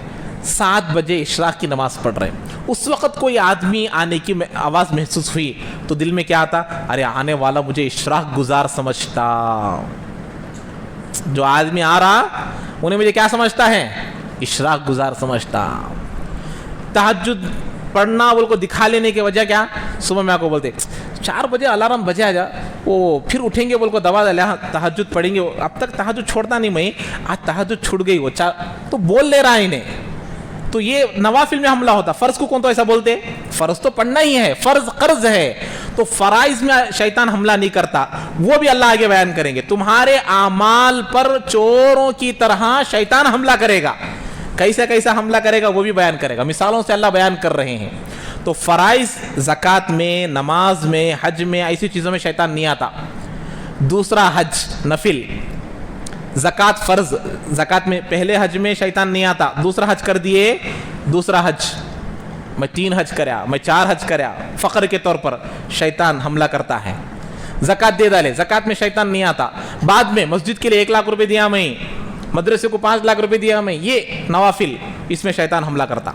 7 بجے اشراق کی نماز پڑھ رہے ہیں، اس وقت کوئی آدمی آنے کی آواز محسوس ہوئی تو دل میں کیا آتا؟ ارے آنے والا مجھے اشراق گزار سمجھتا. جو آدمی آ رہا انہیں مجھے کیا سمجھتا ہے؟ اشراق گزار سمجھتا. تہجد پڑھنا بول کو دکھا لینے کی وجہ کیا؟ صبح میں آپ کو بولتے 4 بجے الارم بجے آ جا، وہ پھر اٹھیں گے بول کو دبا دے، تہجد پڑھیں گے. اب تک تہجد چھوڑتا نہیں میں، آج تہجد چھوڑ گئی، وہ تو بول لے رہا ہے انہیں. تو یہ نوافل میں حملہ ہوتا. فرض کو کون تو ایسا بولتے؟ فرض تو پڑھنا ہی ہے، فرض قرض ہے. تو فرائض میں شیطان حملہ نہیں کرتا. وہ بھی اللہ آگے بیان کریں گے. تمہارے اعمال پر چوروں کی طرح شیطان حملہ کرے گا. کیسا حملہ کرے گا وہ بھی بیان کرے گا. مثالوں سے اللہ بیان کر رہے ہیں. تو فرائض زکوٰۃ میں، نماز میں، حج میں، ایسی چیزوں میں شیطان نہیں آتا. دوسرا حج نفل، زکوٰۃ فرض، زکوٰۃ میں پہلے حج میں شیطان نہیں آتا. دوسرا حج کر دیے، دوسرا حج میں 3 حج کریا، میں 4 حج کریا، فخر کے طور پر شیطان حملہ کرتا ہے. زکوٰۃ دے ڈالے، زکوٰۃ میں شیطان نہیں آتا. بعد میں مسجد کے لیے 1 لاکھ روپے دیا میں، مدرسے کو 5 لاکھ روپے دیا میں، یہ نوافل، اس میں شیطان حملہ کرتا.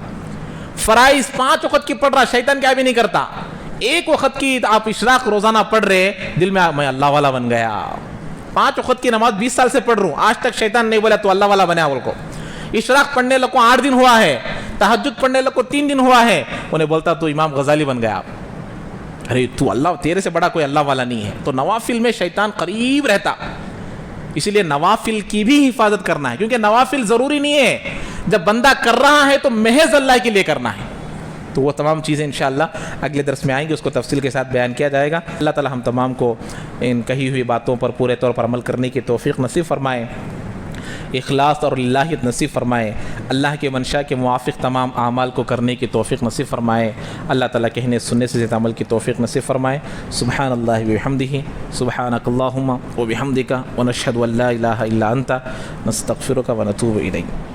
فرائض 5 وقت کی پڑھ رہا، شیطان کیا بھی نہیں کرتا. 1 وقت کی آپ اشراق روزانہ پڑھ رہے، دل میں میں اللہ والا بن گیا. 5 وقت کی نماز 20 سال سے پڑھ رہا ہوں، آج تک شیطان نہیں بولا تو اللہ والا بنا. بول کو اشراق پڑھنے لگو 8 دن ہوا ہے، تہجد پڑھنے لگو 3 دن ہوا ہے، انہیں بولتا تو امام غزالی بن گیا. ارے تو اللہ، تیرے سے بڑا کوئی اللہ والا نہیں ہے. تو نوافل میں شیطان قریب رہتا، اسی لیے نوافل کی بھی حفاظت کرنا ہے، کیونکہ نوافل ضروری نہیں ہے. جب بندہ کر رہا ہے تو محض اللہ کے لیے کرنا ہے. تو وہ تمام چیزیں انشاءاللہ اگلے درس میں آئیں گی، اس کو تفصیل کے ساتھ بیان کیا جائے گا. اللہ تعالی ہم تمام کو ان کہی ہوئی باتوں پر پورے طور پر عمل کرنے کی توفیق نصیب فرمائے، اخلاص اور اللہیت نصیب فرمائے. اللہ کے منشاء کے موافق تمام اعمال کو کرنے کی توفیق نصیب فرمائے. اللہ تعالیٰ کہنے سننے سے زیادہ عمل کی توفیق نصیب فرمائے. سبحان اللہ وبحمدہ، سبحانک اللہم وبحمدک، ونشہد ان لا الہ الا انت، نستغفرک ونتوب الیک.